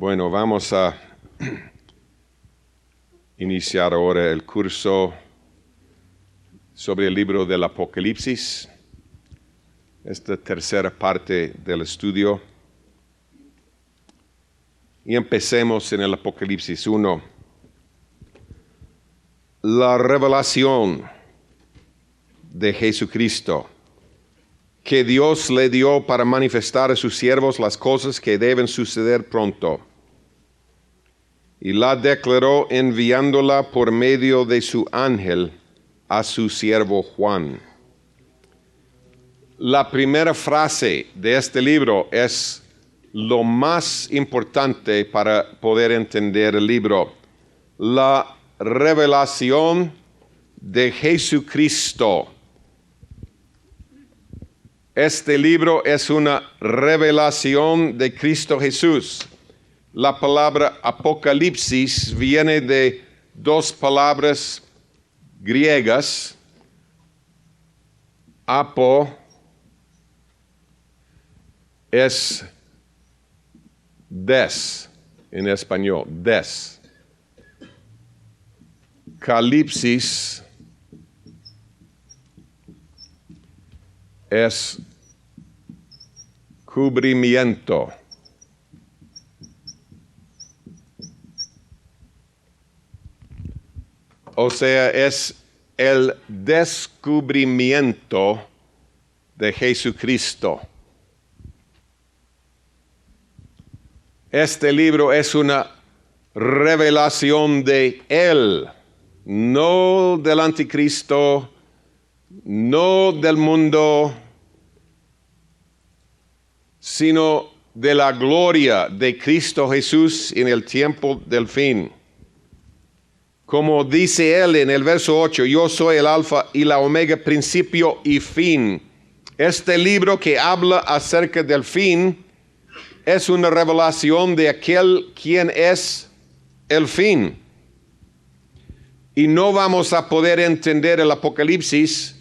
Bueno, vamos a iniciar ahora el curso sobre el libro del Apocalipsis, esta tercera parte del estudio. Y empecemos en el Apocalipsis 1. La revelación de Jesucristo, que Dios le dio para manifestar a sus siervos las cosas que deben suceder pronto. Y la declaró enviándola por medio de su ángel a su siervo Juan. La primera frase de este libro es lo más importante para poder entender el libro. La revelación de Jesucristo. Este libro es una revelación de Cristo Jesús. La palabra Apocalipsis viene de dos palabras griegas. Apo es des en español, des. Calipsis es cubrimiento. O sea, es el descubrimiento de Jesucristo. Este libro es una revelación de Él, no del anticristo, no del mundo, sino de la gloria de Cristo Jesús en el tiempo del fin. Como dice él en el verso 8, yo soy el alfa y la omega, principio y fin. Este libro que habla acerca del fin es una revelación de aquel quien es el fin. Y no vamos a poder entender el Apocalipsis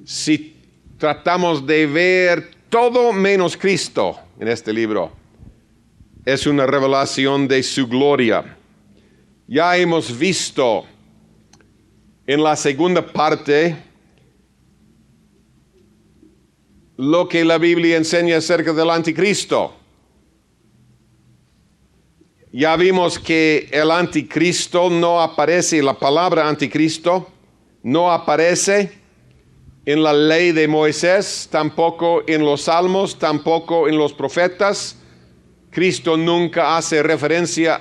si tratamos de ver todo menos Cristo en este libro. Es una revelación de su gloria. Ya hemos visto en la segunda parte lo que la Biblia enseña acerca del anticristo. Ya vimos que el anticristo no aparece, la palabra anticristo no aparece en la ley de Moisés, tampoco en los salmos, tampoco en los profetas. Cristo nunca hace referencia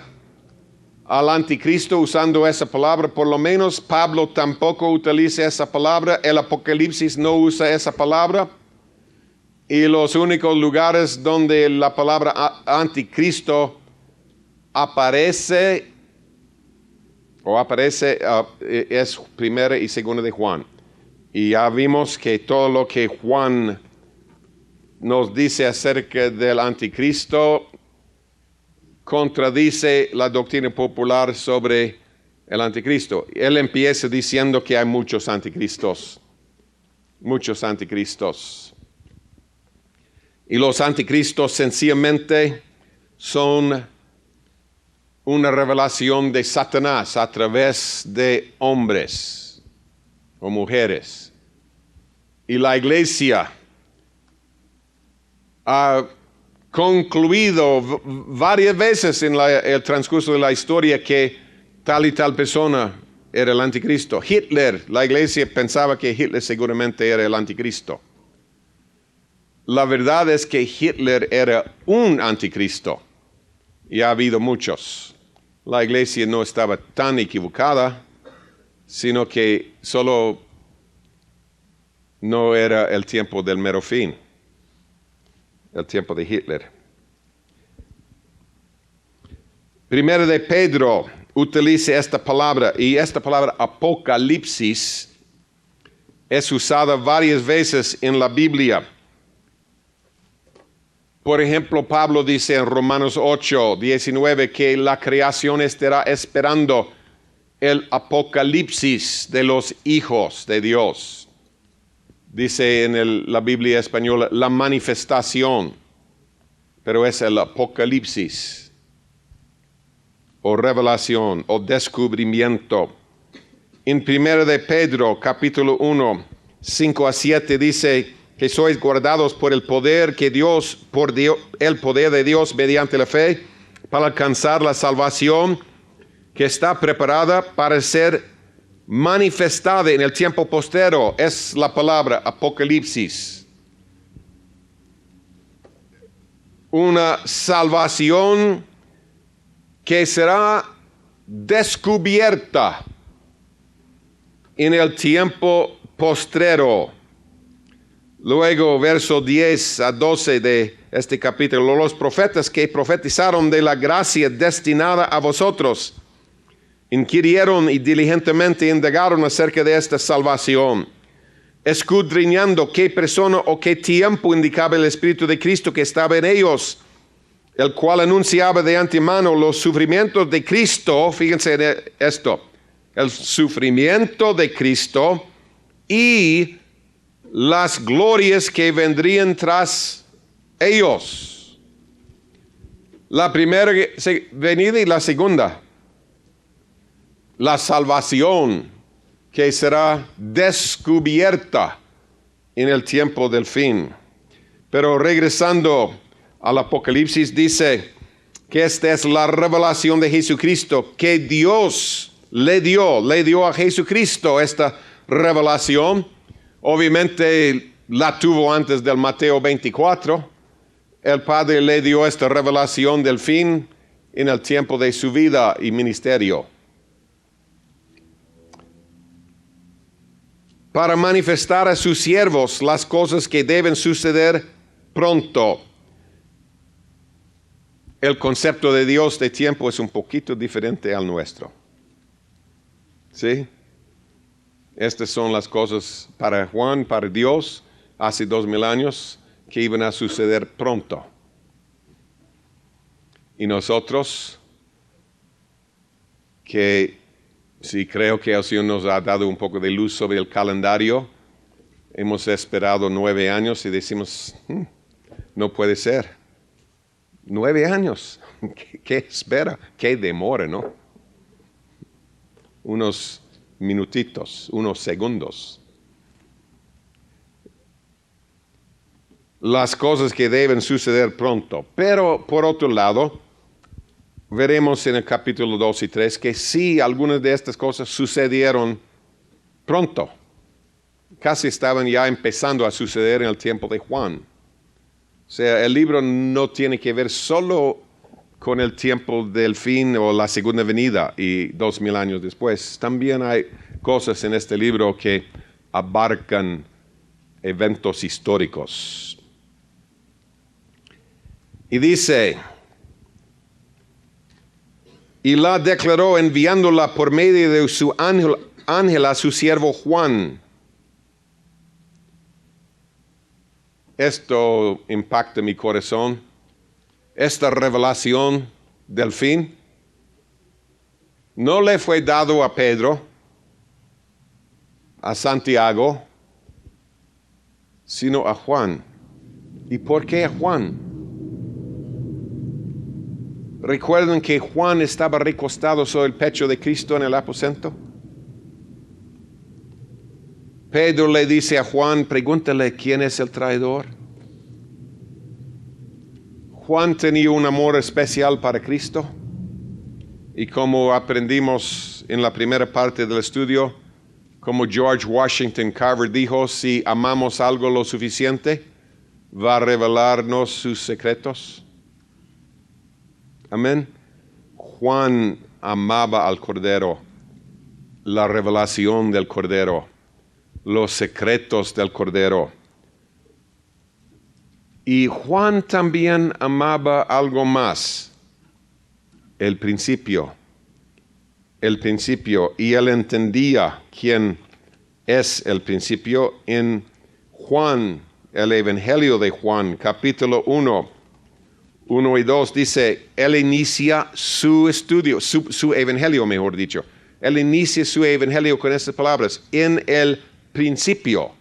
al anticristo usando esa palabra, por lo menos Pablo tampoco utiliza esa palabra, el Apocalipsis no usa esa palabra, y los únicos lugares donde la palabra anticristo aparece es primera y segunda de Juan. Y ya vimos que todo lo que Juan nos dice acerca del anticristo contradice la doctrina popular sobre el anticristo. Él empieza diciendo que hay muchos anticristos. Y los anticristos sencillamente son una revelación de Satanás a través de hombres o mujeres. Y la iglesia ha concluido varias veces en el transcurso de la historia que tal y tal persona era el anticristo. Hitler, la iglesia pensaba que Hitler seguramente era el anticristo. La verdad es que Hitler era un anticristo y ha habido muchos. La iglesia no estaba tan equivocada, sino que solo no era el tiempo del mero fin. El tiempo de Hitler. Primero de Pedro utiliza esta palabra, y esta palabra Apocalipsis es usada varias veces en la Biblia. Por ejemplo, Pablo dice en Romanos 8:19 que la creación estará esperando el apocalipsis de los hijos de Dios. Dice en la Biblia española la manifestación, pero es el apocalipsis. o revelación o descubrimiento. En 1 de Pedro, capítulo 1, 5 a 7 dice que sois guardados por el poder el poder de Dios mediante la fe para alcanzar la salvación que está preparada para ser manifestada en el tiempo postero. Es la palabra Apocalipsis. Una salvación que será descubierta en el tiempo postrero. Luego, verso 10 a 12 de este capítulo, los profetas que profetizaron de la gracia destinada a vosotros, inquirieron y diligentemente indagaron acerca de esta salvación, escudriñando qué persona o qué tiempo indicaba el Espíritu de Cristo que estaba en ellos, el cual anunciaba de antemano los sufrimientos de Cristo. Fíjense en esto, el sufrimiento de Cristo y las glorias que vendrían tras ellos. La primera venida y la segunda. La salvación que será descubierta en el tiempo del fin. Pero regresando al Apocalipsis, dice que esta es la revelación de Jesucristo, que Dios le dio a Jesucristo esta revelación. Obviamente la tuvo antes del Mateo 24. El Padre le dio esta revelación del fin en el tiempo de su vida y ministerio, para manifestar a sus siervos las cosas que deben suceder pronto. El concepto de Dios de tiempo es un poquito diferente al nuestro. ¿Sí? Estas son las cosas para Juan, para Dios, hace 2000 años, que iban a suceder pronto. Y nosotros, que sí creo que el Señor nos ha dado un poco de luz sobre el calendario, hemos esperado 9 años y decimos, no puede ser. 9 años. ¿Qué espera? ¿Qué demora, no? Unos minutitos, unos segundos. Las cosas que deben suceder pronto. Pero, por otro lado, veremos en el capítulo 2 y 3 que sí, algunas de estas cosas sucedieron pronto. Casi estaban ya empezando a suceder en el tiempo de Juan. O sea, el libro no tiene que ver solo con el tiempo del fin o la segunda venida y 2000 años después. También hay cosas en este libro que abarcan eventos históricos. Y dice, y la declaró enviándola por medio de su ángel a su siervo Juan. Esto impacta mi corazón. Esta revelación del fin no le fue dado a Pedro, a Santiago, sino a Juan. ¿Y por qué a Juan? ¿Recuerdan que Juan estaba recostado sobre el pecho de Cristo en el aposento? Pedro le dice a Juan, pregúntale quién es el traidor. Juan tenía un amor especial para Cristo. Y como aprendimos en la primera parte del estudio, como George Washington Carver dijo, si amamos algo lo suficiente, va a revelarnos sus secretos. Amén. Juan amaba al Cordero, la revelación del Cordero, los secretos del Cordero. Y Juan también amaba algo más, el principio. Y él entendía quién es el principio en Juan, el Evangelio de Juan, capítulo 1 y 2, dice, él inicia su estudio, su evangelio, mejor dicho. Él inicia su evangelio con estas palabras, en el principio.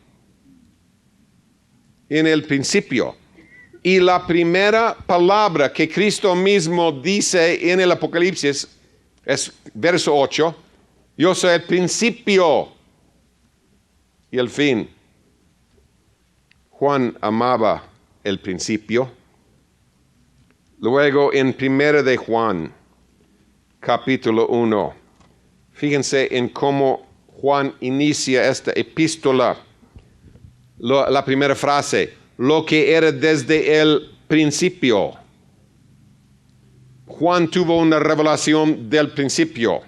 En el principio. Y la primera palabra que Cristo mismo dice en el Apocalipsis Es verso 8. Yo soy el principio y el fin. Juan amaba el principio. Luego en 1 de Juan, capítulo 1, fíjense en cómo Juan inicia esta epístola. La primera frase, lo que era desde el principio. Juan tuvo una revelación del principio.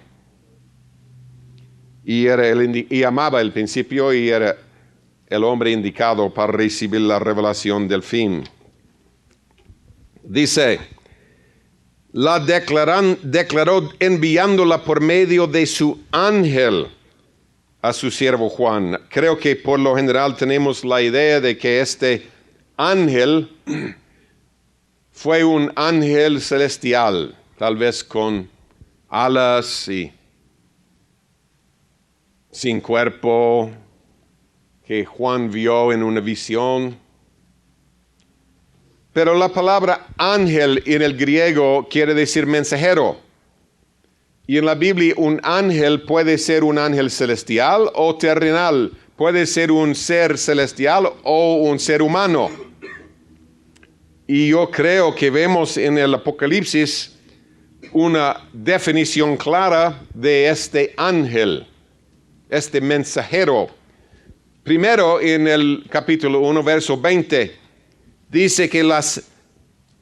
Y amaba el principio y era el hombre indicado para recibir la revelación del fin. Dice, la declaró enviándola por medio de su ángel a su siervo Juan. Creo que por lo general tenemos la idea de que este ángel fue un ángel celestial, tal vez con alas y sin cuerpo, que Juan vio en una visión. Pero la palabra ángel en el griego quiere decir mensajero. Y en la Biblia un ángel puede ser un ángel celestial o terrenal. Puede ser un ser celestial o un ser humano. Y yo creo que vemos en el Apocalipsis una definición clara de este ángel, este mensajero. Primero, en el capítulo 1, verso 20, dice que las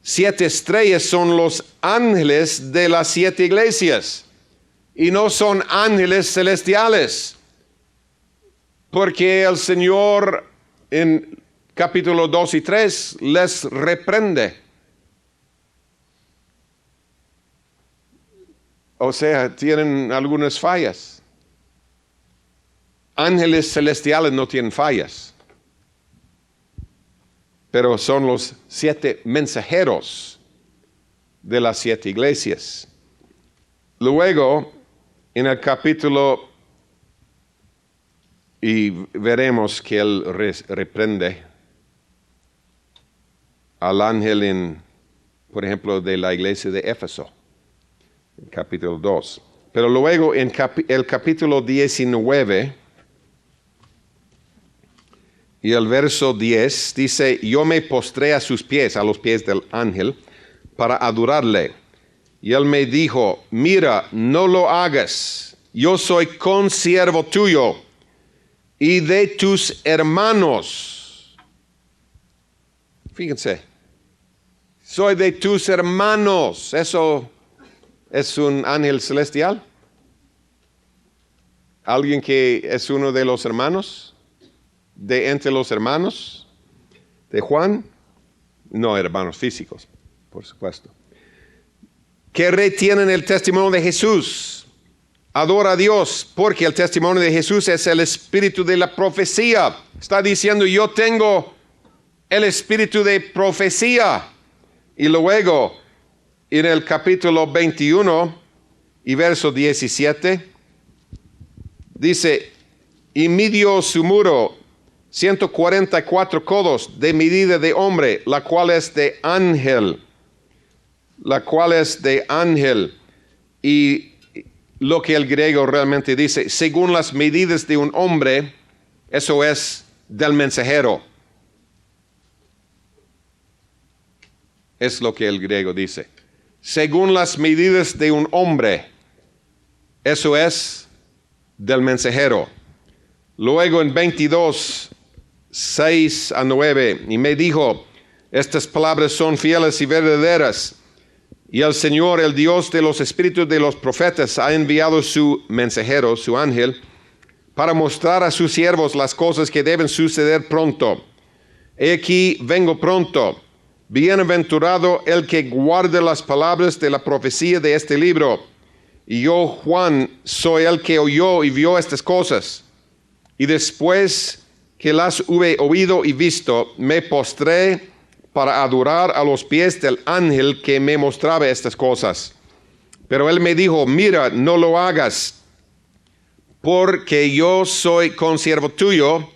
7 estrellas son los ángeles de las 7 iglesias y no son ángeles celestiales, porque el Señor en capítulo 2 y 3 les reprende. O sea, tienen algunas fallas. Ángeles celestiales no tienen fallas, pero son los 7 mensajeros de las 7 iglesias. Luego, en el capítulo, y veremos que él reprende al ángel por ejemplo, de la iglesia de Éfeso, en capítulo 2. Pero luego en el capítulo 19, y el verso 10 dice, yo me postré a sus pies, a los pies del ángel, para adorarle. Y él me dijo, mira, no lo hagas. Yo soy consiervo tuyo y de tus hermanos. Fíjense, soy de tus hermanos. ¿Eso es un ángel celestial? ¿Alguien que es uno de los hermanos? ¿De entre los hermanos de Juan? No hermanos físicos, por supuesto. Que retienen el testimonio de Jesús. Adora a Dios, porque el testimonio de Jesús es el espíritu de la profecía. Está diciendo, yo tengo el espíritu de profecía. Y luego, en el capítulo 21 y verso 17, dice, y midió su muro 144 codos de medida de hombre, la cual es de ángel. La cual es de ángel. Y lo que el griego realmente dice, según las medidas de un hombre, eso es del mensajero. Es lo que el griego dice. Según las medidas de un hombre, eso es del mensajero. Luego en 22, 6 a 9, y me dijo, estas palabras son fieles y verdaderas. Y el Señor, el Dios de los espíritus de los profetas, ha enviado su mensajero, su ángel, para mostrar a sus siervos las cosas que deben suceder pronto. He aquí, vengo pronto. Bienaventurado el que guarde las palabras de la profecía de este libro. Y yo, Juan, soy el que oyó y vio estas cosas. Y después que las hube oído y visto, me postré para adorar a los pies del ángel que me mostraba estas cosas. Pero él me dijo, mira, no lo hagas, porque yo soy consiervo tuyo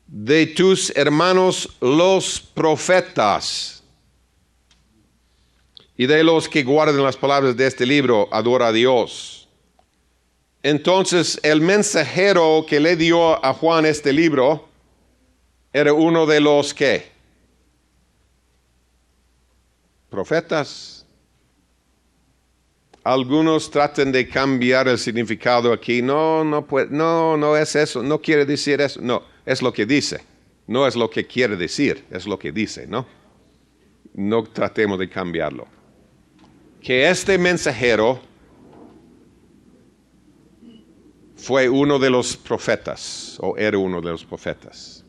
de tus hermanos los profetas. y de los que guardan las palabras de este libro, adora a Dios. Entonces el mensajero que le dio a Juan este libro era uno de los ¿qué? Profetas. Algunos tratan de cambiar el significado aquí. No es eso, no quiere decir eso. No, es lo que dice. No es lo que quiere decir, es lo que dice, ¿no? No tratemos de cambiarlo. Que este mensajero fue uno de los profetas, o era uno de los profetas.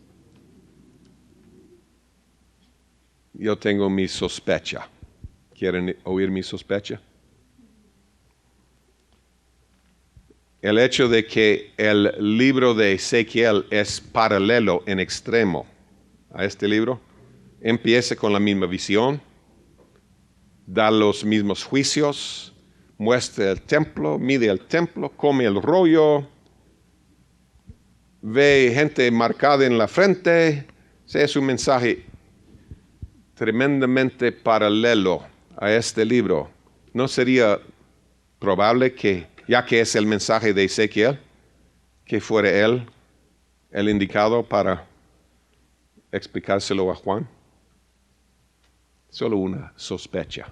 Yo tengo mi sospecha. ¿Quieren oír mi sospecha? El hecho de que el libro de Ezequiel es paralelo en extremo a este libro, empieza con la misma visión, da los mismos juicios, muestra el templo, mide el templo, come el rollo, ve gente marcada en la frente. Ese es un mensaje tremendamente paralelo a este libro. ¿No sería probable que, ya que es el mensaje de Ezequiel, que fuera él el indicado para explicárselo a Juan? Solo una sospecha.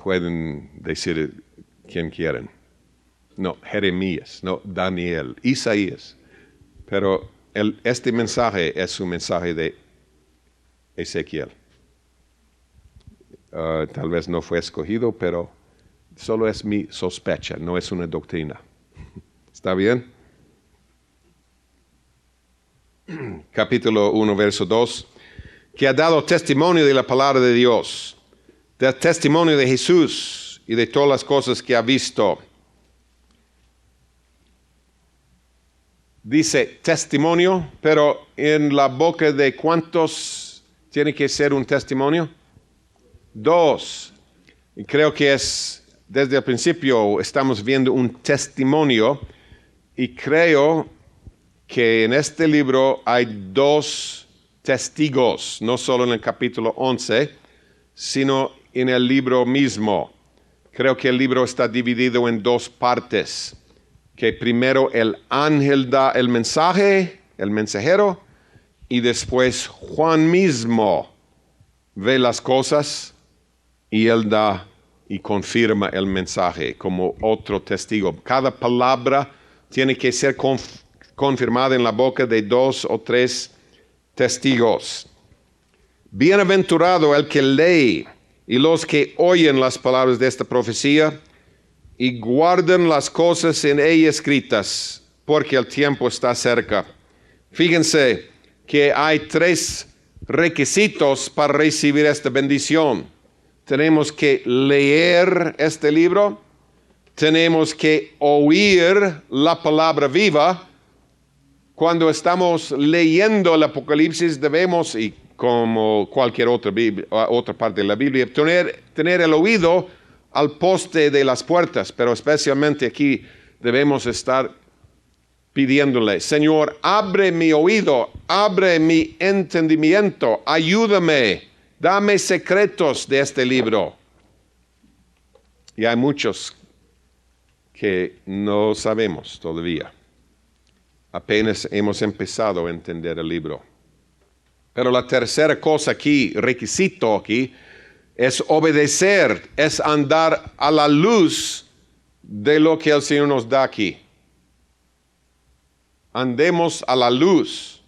Pueden decir quien quieren. No, Jeremías, no, Daniel, Isaías. Pero este mensaje es un mensaje de Ezequiel. Tal vez no fue escogido, pero solo es mi sospecha, no es una doctrina. ¿Está bien? Capítulo 1, verso 2. Que ha dado testimonio de la palabra de Dios, del testimonio de Jesús y de todas las cosas que ha visto. Dice testimonio, pero en la boca de ¿cuántos tiene que ser un testimonio? 2. Y creo que es, desde el principio estamos viendo un testimonio, y creo que en este libro hay 2 testigos, no solo en el capítulo 11, sino en el libro mismo. Creo que el libro está dividido en 2 partes. Que primero el ángel da el mensaje, el mensajero, y después Juan mismo ve las cosas y él da y confirma el mensaje como otro testigo. Cada palabra tiene que ser confirmada en la boca de 2 o 3 testigos. Bienaventurado el que lee y los que oyen las palabras de esta profecía y guardan las cosas en ella escritas, porque el tiempo está cerca. Fíjense que hay 3 requisitos para recibir esta bendición. Tenemos que leer este libro, tenemos que oír la palabra viva. Cuando estamos leyendo el Apocalipsis debemos, y como cualquier otra parte de la Biblia, tener el oído al poste de las puertas, pero especialmente aquí debemos estar pidiéndole: Señor, abre mi oído, abre mi entendimiento, ayúdame, dame secretos de este libro. Y hay muchos que no sabemos todavía. Apenas hemos empezado a entender el libro. Pero la tercera cosa aquí, requisito aquí, es obedecer, es andar a la luz de lo que el Señor nos da aquí. Andemos a la luz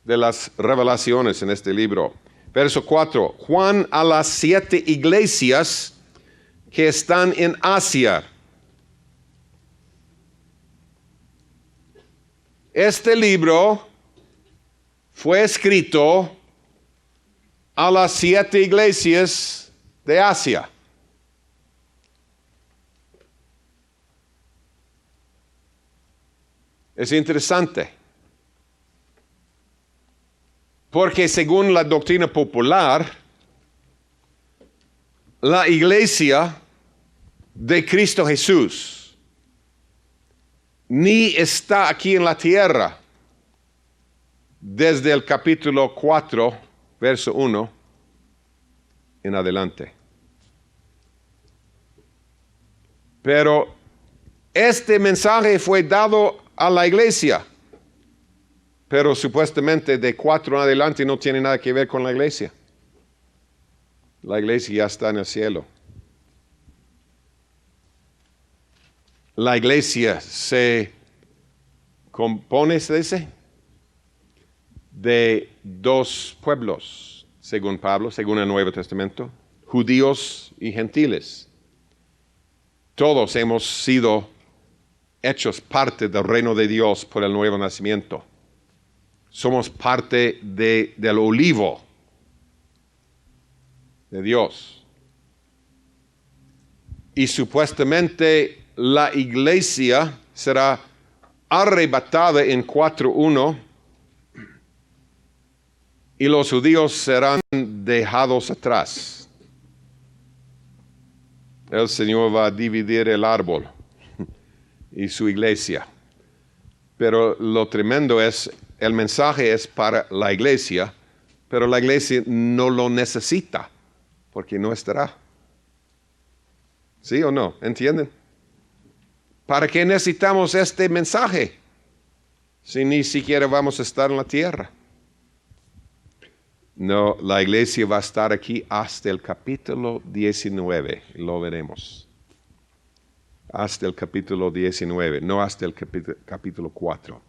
de las revelaciones en este libro. Verso 4. Juan a las 7 iglesias que están en Asia. Este libro fue escrito a las 7 iglesias de Asia. Es interesante, porque según la doctrina popular, la iglesia de Cristo Jesús ni está aquí en la tierra, desde el capítulo 4, verso 1 en adelante. Pero este mensaje fue dado a la iglesia, pero supuestamente de 4 en adelante no tiene nada que ver con la iglesia. La iglesia ya está en el cielo. La iglesia se compone, se dice, de 2 pueblos, según Pablo, según el Nuevo Testamento, judíos y gentiles. Todos hemos sido hechos parte del reino de Dios por el nuevo nacimiento. Somos parte del olivo de Dios. Y supuestamente la iglesia será arrebatada en 4:1 y los judíos serán dejados atrás. El Señor va a dividir el árbol y su iglesia. Pero lo tremendo es, el mensaje es para la iglesia, pero la iglesia no lo necesita, porque no estará. ¿Sí o no? ¿Entienden? ¿Para qué necesitamos este mensaje si ni siquiera vamos a estar en la tierra? No, la iglesia va a estar aquí hasta el capítulo 19, lo veremos. Hasta el capítulo 19, no hasta el capítulo 4.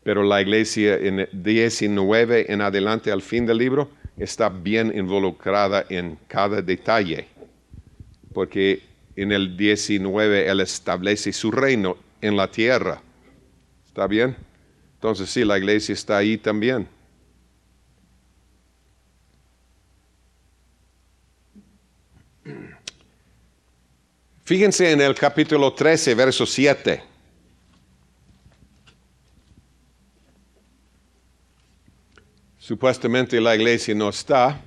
Pero la iglesia en 19 en adelante, al fin del libro, está bien involucrada en cada detalle. Porque en el 19 Él establece su reino en la tierra. ¿Está bien? Entonces sí, la iglesia está ahí también. Fíjense en el capítulo 13, verso 7. Supuestamente la iglesia no está,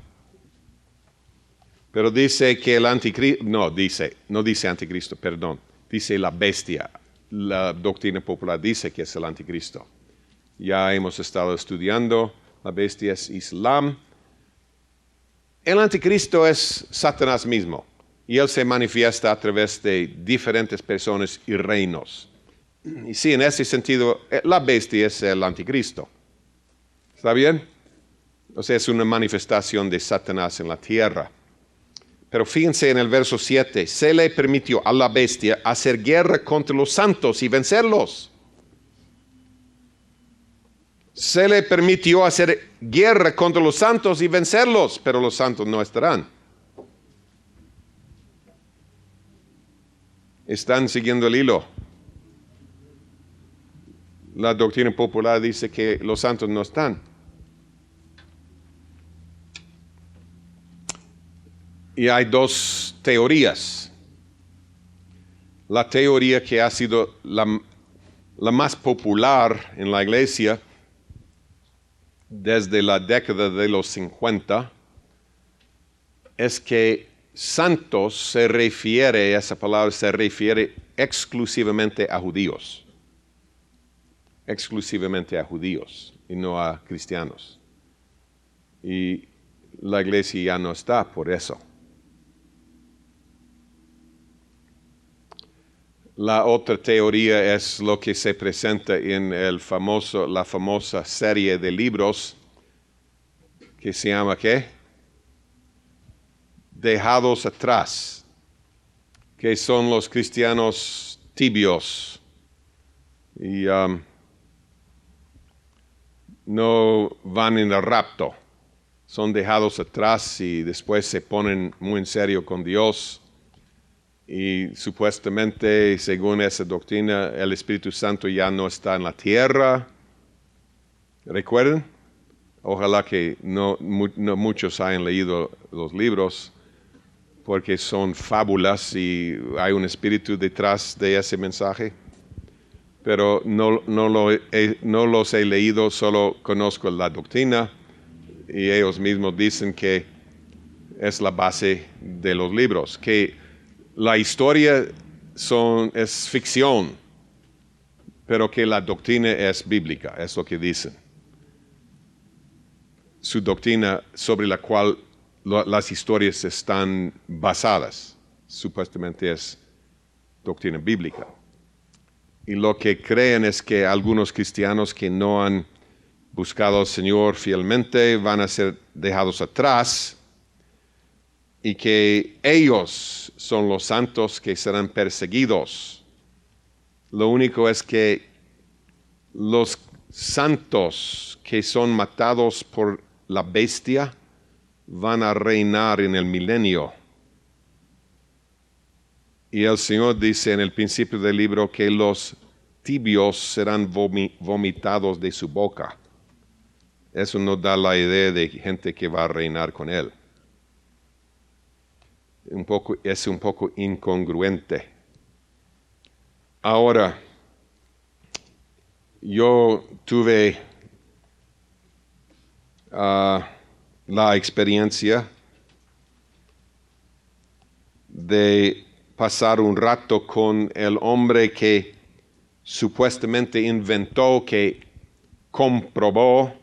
pero dice que el anticristo, no dice anticristo, perdón, dice la bestia. La doctrina popular dice que es el anticristo. Ya hemos estado estudiando, la bestia es Islam. El anticristo es Satanás mismo. Y él se manifiesta a través de diferentes personas y reinos. Y sí, en ese sentido, la bestia es el anticristo. ¿Está bien? O sea, es una manifestación de Satanás en la tierra. Pero fíjense en el verso 7. Se le permitió a la bestia hacer guerra contra los santos y vencerlos. Se le permitió hacer guerra contra los santos y vencerlos, pero los santos no estarán. Están siguiendo el hilo. La doctrina popular dice que los santos no están. Y hay 2 teorías. La teoría que ha sido la más popular en la iglesia desde la década de los 50 es que santos esa palabra se refiere exclusivamente a judíos. Exclusivamente a judíos y no a cristianos. Y la iglesia ya no está por eso. La otra teoría es lo que se presenta en la famosa serie de libros que se llama ¿qué? Dejados atrás, que son los cristianos tibios y no van en el rapto, son dejados atrás y después se ponen muy en serio con Dios y supuestamente según esa doctrina el Espíritu Santo ya no está en la tierra. ¿Recuerdan? Ojalá que no muchos hayan leído los libros, porque son fábulas y hay un espíritu detrás de ese mensaje. Pero no los he leído, solo conozco la doctrina y ellos mismos dicen que es la base de los libros, que la historia es ficción, pero que la doctrina es bíblica, es lo que dicen. su doctrina sobre la cual las historias están basadas. Supuestamente es doctrina bíblica. Y lo que creen es que algunos cristianos que no han buscado al Señor fielmente van a ser dejados atrás y que ellos son los santos que serán perseguidos. Lo único es que los santos que son matados por la bestia van a reinar en el milenio. Y el Señor dice en el principio del libro que los tibios serán vomitados de su boca. Eso nos da la idea de gente que va a reinar con Él. Es un poco incongruente. Ahora, yo tuve la experiencia de pasar un rato con el hombre que supuestamente inventó, que comprobó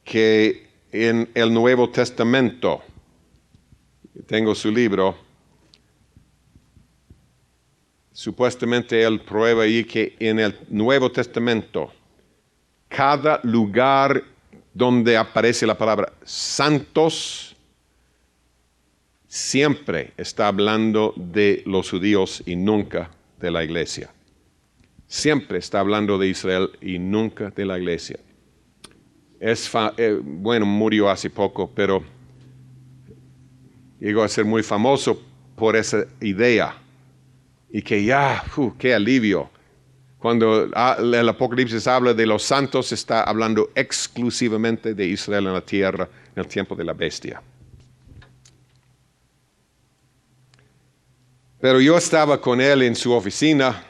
que en el Nuevo Testamento, tengo su libro, supuestamente él prueba ahí que en el Nuevo Testamento, cada lugar donde aparece la palabra santos, siempre está hablando de los judíos y nunca de la iglesia. Siempre está hablando de Israel y nunca de la iglesia. Bueno, murió hace poco, pero llegó a ser muy famoso por esa idea. Y que qué alivio. Cuando el Apocalipsis habla de los santos, está hablando exclusivamente de Israel en la tierra en el tiempo de la bestia. Pero yo estaba con él en su oficina,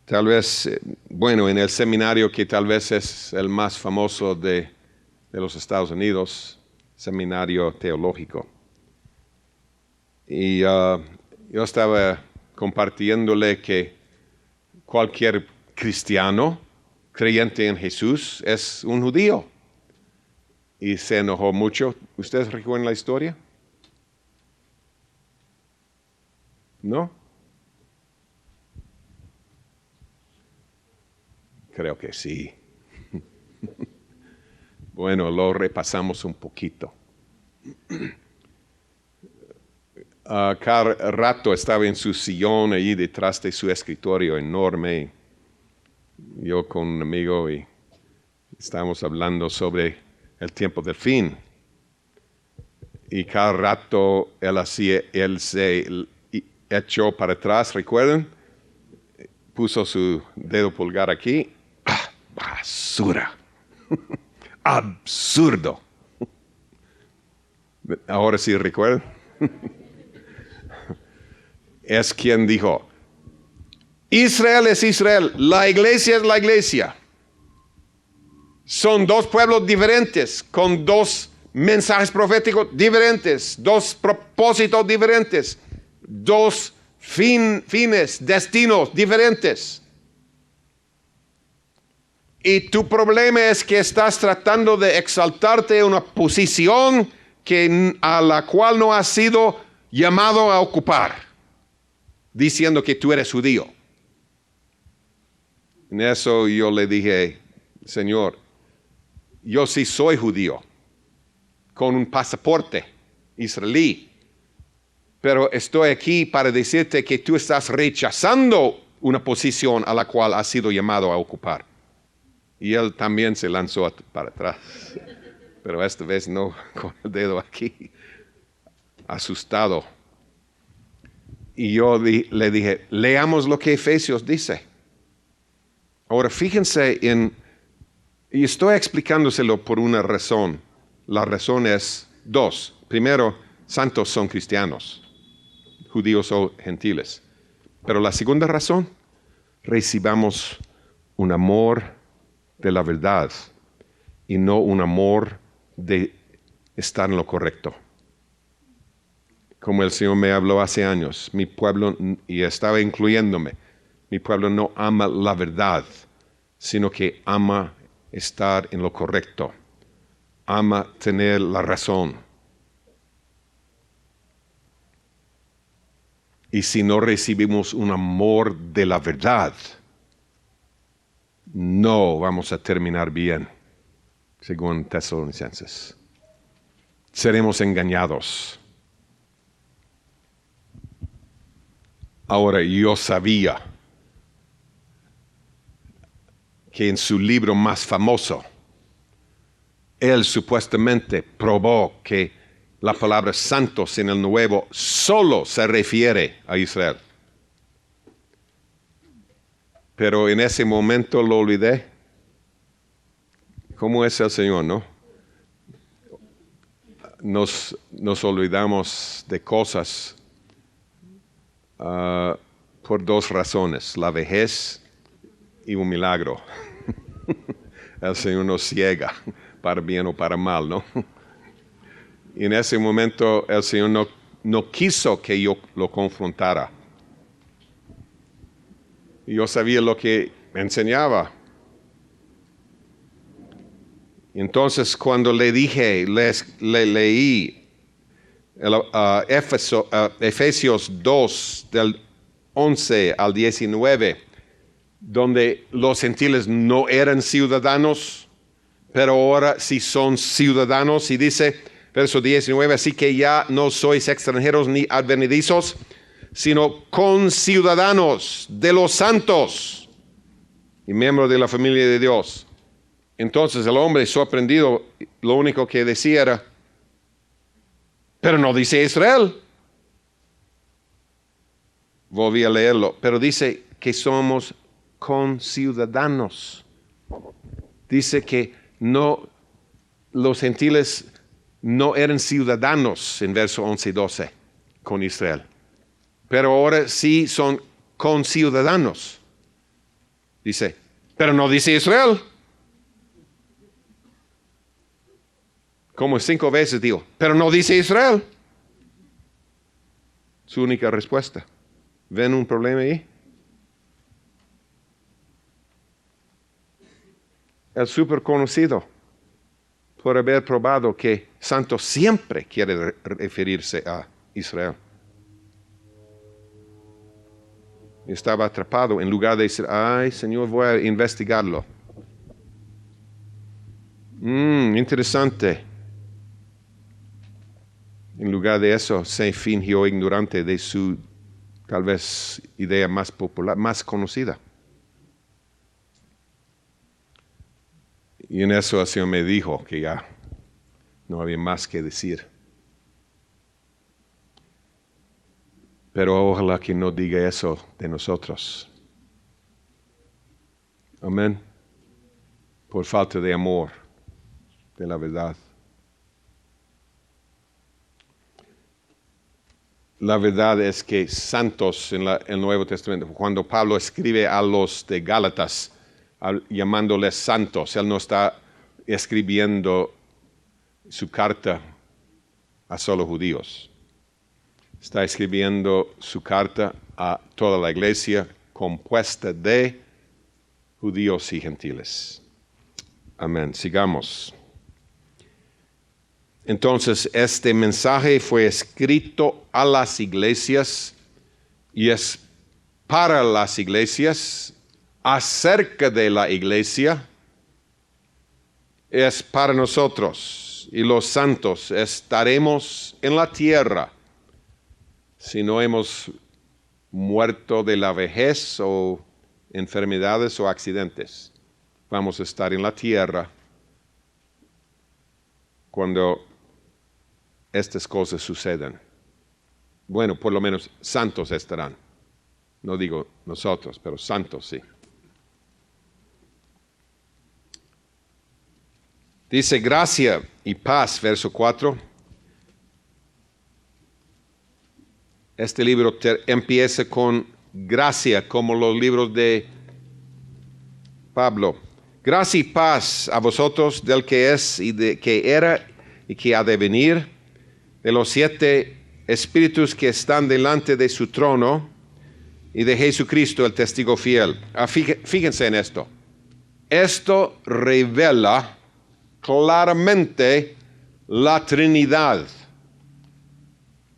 tal vez, en el seminario que tal vez es el más famoso de los Estados Unidos, seminario teológico. Y yo estaba compartiéndole que cualquier cristiano creyente en Jesús es un judío. Y se enojó mucho. ¿Ustedes recuerdan la historia? ¿No? Creo que sí. Bueno, lo repasamos un poquito. Cada rato estaba en su sillón ahí detrás de su escritorio enorme. Yo con un amigo y estábamos hablando sobre el tiempo del fin. Y cada rato él se echó para atrás, ¿recuerdan? Puso su dedo pulgar aquí. Basura. Absurdo. Ahora sí recuerdan. Es quien dijo, Israel es Israel, la iglesia es la iglesia. Son dos pueblos diferentes, con dos mensajes proféticos diferentes, dos propósitos diferentes, dos fines, destinos diferentes. Y tu problema es que estás tratando de exaltarte en una posición a la cual no has sido llamado a ocupar, diciendo que tú eres judío. En eso yo le dije, Señor, yo sí soy judío, con un pasaporte israelí, pero estoy aquí para decirte que tú estás rechazando una posición a la cual has sido llamado a ocupar. Y él también se lanzó para atrás, pero esta vez no con el dedo aquí, asustado. Y yo le dije, leamos lo que Efesios dice. Ahora fíjense y estoy explicándoselo por una razón. La razón es dos. Primero, santos son cristianos, judíos o gentiles. Pero la segunda razón, recibamos un amor de la verdad y no un amor de estar en lo correcto. Como el Señor me habló hace años, mi pueblo, y estaba incluyéndome, mi pueblo no ama la verdad, sino que ama estar en lo correcto. Ama tener la razón. Y si no recibimos un amor de la verdad, no vamos a terminar bien, según Tesalonicenses. Seremos engañados. Ahora, yo sabía que en su libro más famoso, él supuestamente probó que la palabra santos en el Nuevo solo se refiere a Israel. Pero en ese momento lo olvidé. ¿Cómo es el Señor, no? Nos olvidamos de cosas por dos razones, la vejez y un milagro. El Señor nos ciega para bien o para mal, ¿no? Y en ese momento el Señor no quiso que yo lo confrontara. Yo sabía lo que enseñaba. Entonces cuando le dije, le leí Efesios 2 del 11 al 19, donde los gentiles no eran ciudadanos, pero ahora sí son ciudadanos, y dice, verso 19, así que ya no sois extranjeros ni advenedizos, sino conciudadanos de los santos y miembros de la familia de Dios. Entonces el hombre sorprendido, lo único que decía era, pero no dice Israel. Volví a leerlo, pero dice que somos conciudadanos. Dice que no, los gentiles no eran ciudadanos en verso 11 y 12 con Israel, pero ahora sí son conciudadanos. Dice, pero no dice Israel. Como 5 veces digo, pero no dice Israel. Su única respuesta. ¿Ven un problema ahí? El súper conocido, por haber probado que santo siempre quiere referirse a Israel. Estaba atrapado en lugar de decir, ay Señor, voy a investigarlo. Interesante. En lugar de eso, se fingió ignorante de su, tal vez, idea más popular, más conocida. Y en eso el Señor me dijo que ya no había más que decir. Pero ojalá que no diga eso de nosotros. Amén. Por falta de amor, de la verdad. La verdad es que santos en el Nuevo Testamento, cuando Pablo escribe a los de Gálatas, llamándoles santos, él no está escribiendo su carta a solo judíos. Está escribiendo su carta a toda la iglesia compuesta de judíos y gentiles. Amén. Sigamos. Entonces, este mensaje fue escrito a las iglesias y es para las iglesias, acerca de la iglesia, es para nosotros y los santos. Estaremos en la tierra si no hemos muerto de la vejez o enfermedades o accidentes. Vamos a estar en la tierra cuando estas cosas sucedan. Bueno, por lo menos santos estarán. No digo nosotros, pero santos sí. Dice gracia y paz, verso 4. Este libro empieza con gracia, como los libros de Pablo. Gracia y paz a vosotros del que es y de que era y que ha de venir, de los 7 espíritus que están delante de su trono y de Jesucristo el testigo fiel. Fíjense en esto. Esto revela claramente la Trinidad.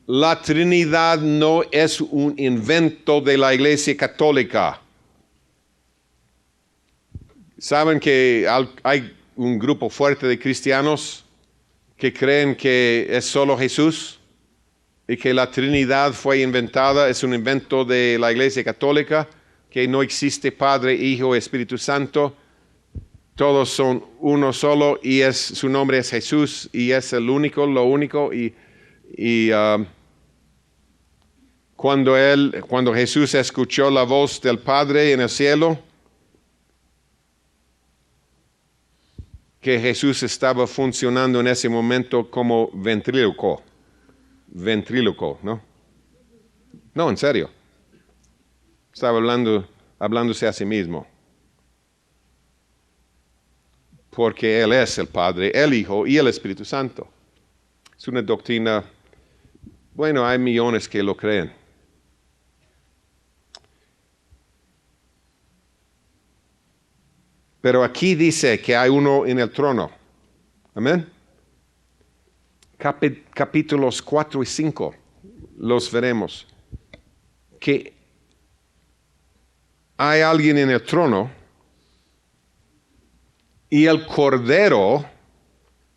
La Trinidad no es un invento de la Iglesia Católica. ¿Saben que hay un grupo fuerte de cristianos que creen que es solo Jesús y que la Trinidad fue inventada, es un invento de la Iglesia Católica, que no existe Padre, Hijo, Espíritu Santo? Todos son uno solo y su nombre es Jesús y es el único, lo único. Cuando Jesús escuchó la voz del Padre en el cielo, que Jesús estaba funcionando en ese momento como ventríloco, ¿no? No, en serio. Estaba hablándose a sí mismo. Porque Él es el Padre, el Hijo y el Espíritu Santo. Es una doctrina, bueno, hay millones que lo creen. Pero aquí dice que hay uno en el trono. Amén. Capítulos 4 y 5 los veremos. Que hay alguien en el trono y el Cordero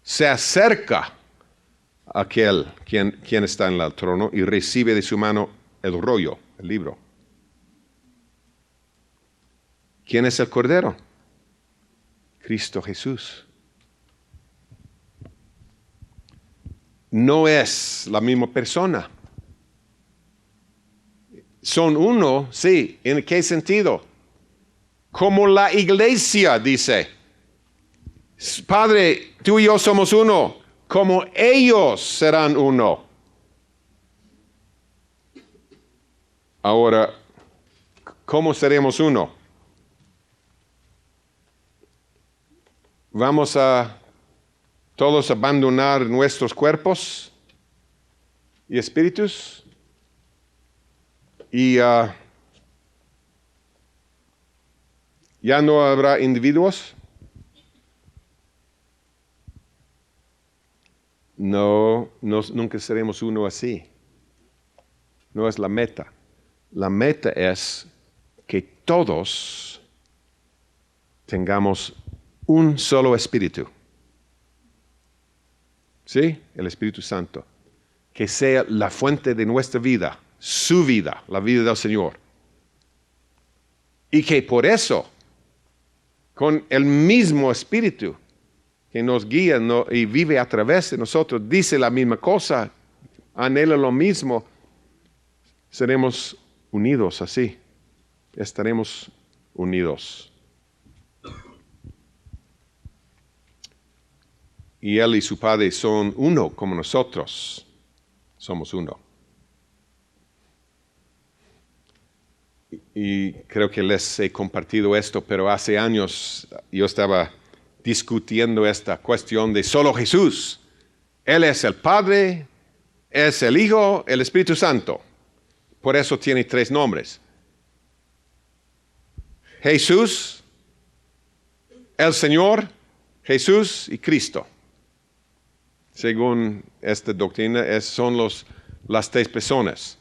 se acerca a aquel quien está en el trono y recibe de su mano el rollo, el libro. ¿Quién es el Cordero? Cristo Jesús. No es la misma persona. Son uno, sí. ¿En qué sentido? Como la iglesia dice. Padre, tú y yo somos uno, como ellos serán uno. Ahora, ¿cómo seremos uno? ¿Vamos a todos abandonar nuestros cuerpos y espíritus? Y ya no habrá individuos. No, nunca seremos uno así. No es la meta. La meta es que todos tengamos un solo espíritu. ¿Sí? El Espíritu Santo. Que sea la fuente de nuestra vida, su vida, la vida del Señor. Y que por eso, con el mismo Espíritu que nos guía y vive a través de nosotros, dice la misma cosa, anhela lo mismo, seremos unidos así. Estaremos unidos. Y Él y su Padre son uno como nosotros somos uno. Y creo que les he compartido esto, pero hace años yo estaba discutiendo esta cuestión de solo Jesús. Él es el Padre, es el Hijo, el Espíritu Santo. Por eso tiene 3 nombres. Jesús, el Señor, Jesús y Cristo. Según esta doctrina, son las 3 personas.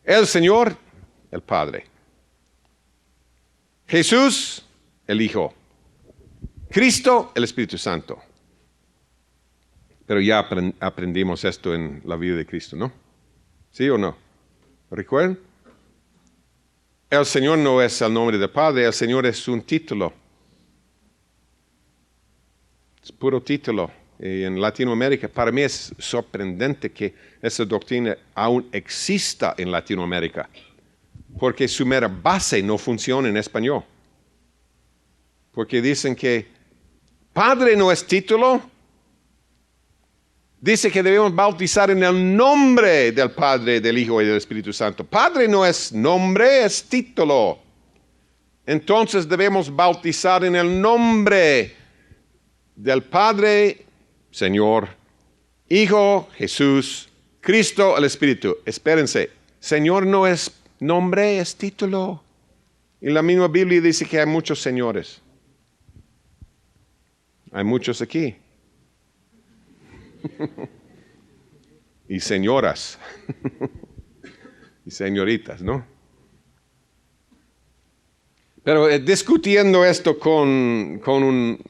El Señor, el Padre. Jesús, el Hijo. Cristo, el Espíritu Santo. Pero ya aprendimos esto en la vida de Cristo, ¿no? ¿Sí o no? ¿Recuerdan? El Señor no es el nombre del Padre, el Señor es un título. Es puro título. Y en Latinoamérica, para mí es sorprendente que esa doctrina aún exista en Latinoamérica, porque su mera base no funciona en español. Porque dicen que Padre no es título. Dice que debemos bautizar en el nombre del Padre, del Hijo y del Espíritu Santo. Padre no es nombre, es título. Entonces debemos bautizar en el nombre del Padre, Señor, Hijo, Jesús, Cristo, el Espíritu. Espérense, Señor no es nombre, es título. En la misma Biblia dice que hay muchos señores. Hay muchos aquí. Y señoras. Y señoritas, ¿no? Pero discutiendo esto con un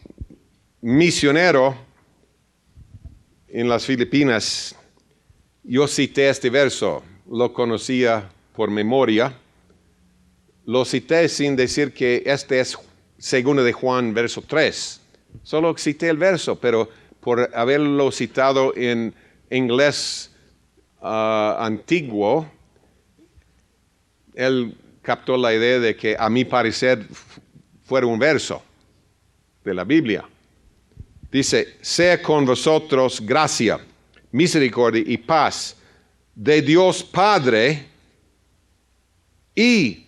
misionero en las Filipinas, yo cité este verso, lo conocía por memoria, lo cité sin decir que este es 2 de Juan, verso 3. Solo cité el verso, pero por haberlo citado en inglés antiguo, él captó la idea de que a mi parecer fuera un verso de la Biblia. Dice, sea con vosotros gracia, misericordia y paz de Dios Padre y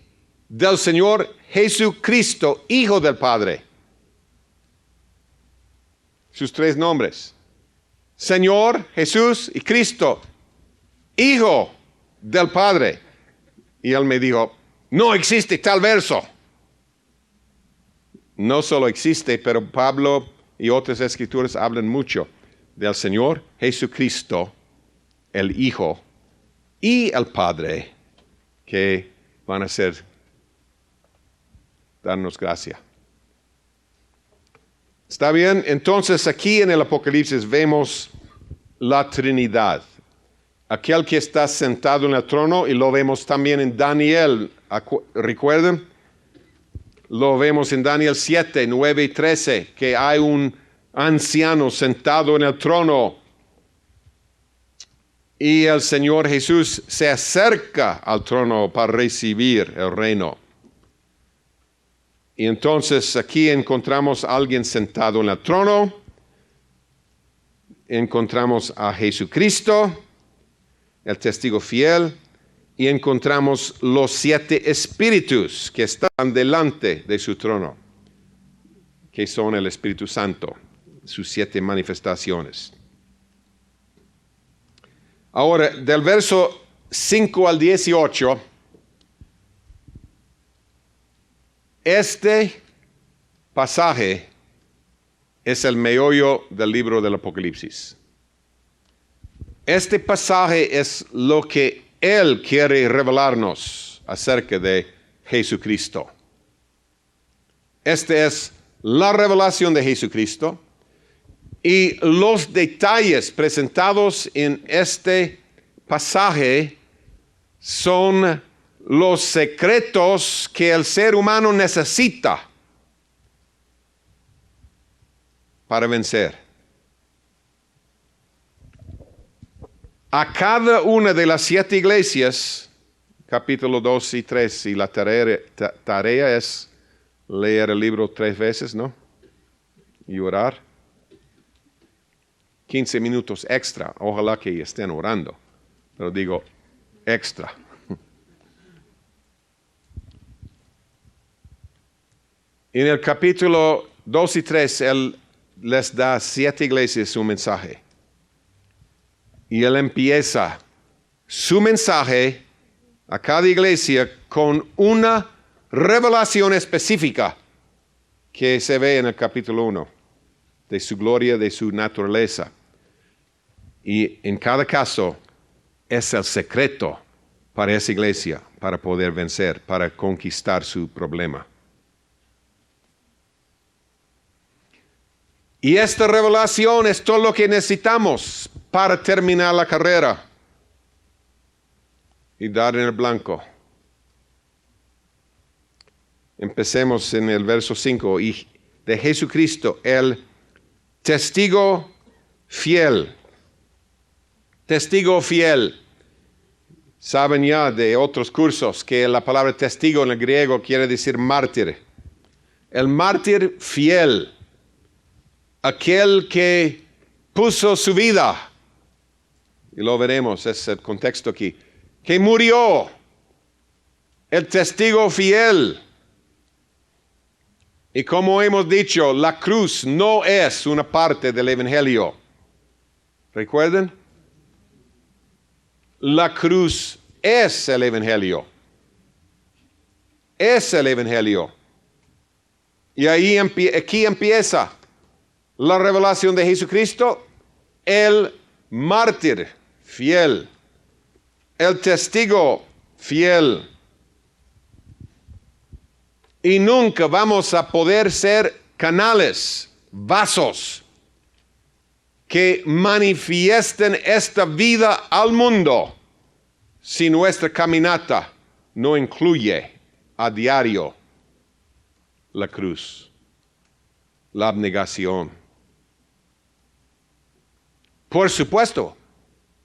del Señor Jesucristo, Hijo del Padre. Sus 3 nombres. Señor, Jesús y Cristo, Hijo del Padre. Y él me dijo, no existe tal verso. No solo existe, pero Pablo y otras escrituras hablan mucho del Señor Jesucristo, el Hijo y el Padre, que van a darnos gracia. ¿Está bien? Entonces aquí en el Apocalipsis vemos la Trinidad. Aquel que está sentado en el trono, y lo vemos también en Daniel, ¿recuerdan? Lo vemos en Daniel 7, 9 y 13, que hay un anciano sentado en el trono y el Señor Jesús se acerca al trono para recibir el reino. Y entonces aquí encontramos a alguien sentado en el trono, encontramos a Jesucristo, el testigo fiel, y encontramos los 7 espíritus que están delante de su trono, que son el Espíritu Santo, sus 7 manifestaciones. Ahora, del verso 5 al 18, este pasaje es el meollo del libro del Apocalipsis. Este pasaje es lo que Él quiere revelarnos acerca de Jesucristo. Esta es la revelación de Jesucristo y los detalles presentados en este pasaje son los secretos que el ser humano necesita para vencer. A cada una de las 7 iglesias, capítulo 2 y 3, y la tarea es leer el libro 3 veces, ¿no? Y orar. 15 minutos extra, ojalá que estén orando, pero digo extra. En el capítulo 2 y 3, Él les da a 7 iglesias un mensaje. Y Él empieza su mensaje a cada iglesia con una revelación específica que se ve en el capítulo 1, de su gloria, de su naturaleza. Y en cada caso es el secreto para esa iglesia, para poder vencer, para conquistar su problema. Y esta revelación es todo lo que necesitamos para terminar la carrera y dar en el blanco. Empecemos en el verso 5. Y de Jesucristo, el testigo fiel. Testigo fiel. Saben ya de otros cursos que la palabra testigo en el griego quiere decir mártir. El mártir fiel. Aquel que puso su vida, y lo veremos, es el contexto aquí, que murió, el testigo fiel. Y como hemos dicho, la cruz no es una parte del Evangelio. ¿Recuerdan? La cruz es el Evangelio. Es el Evangelio. Y aquí empieza. la revelación de Jesucristo, el mártir fiel, el testigo fiel. Y nunca vamos a poder ser canales, vasos, que manifiesten esta vida al mundo si nuestra caminata no incluye a diario la cruz, la abnegación. Por supuesto,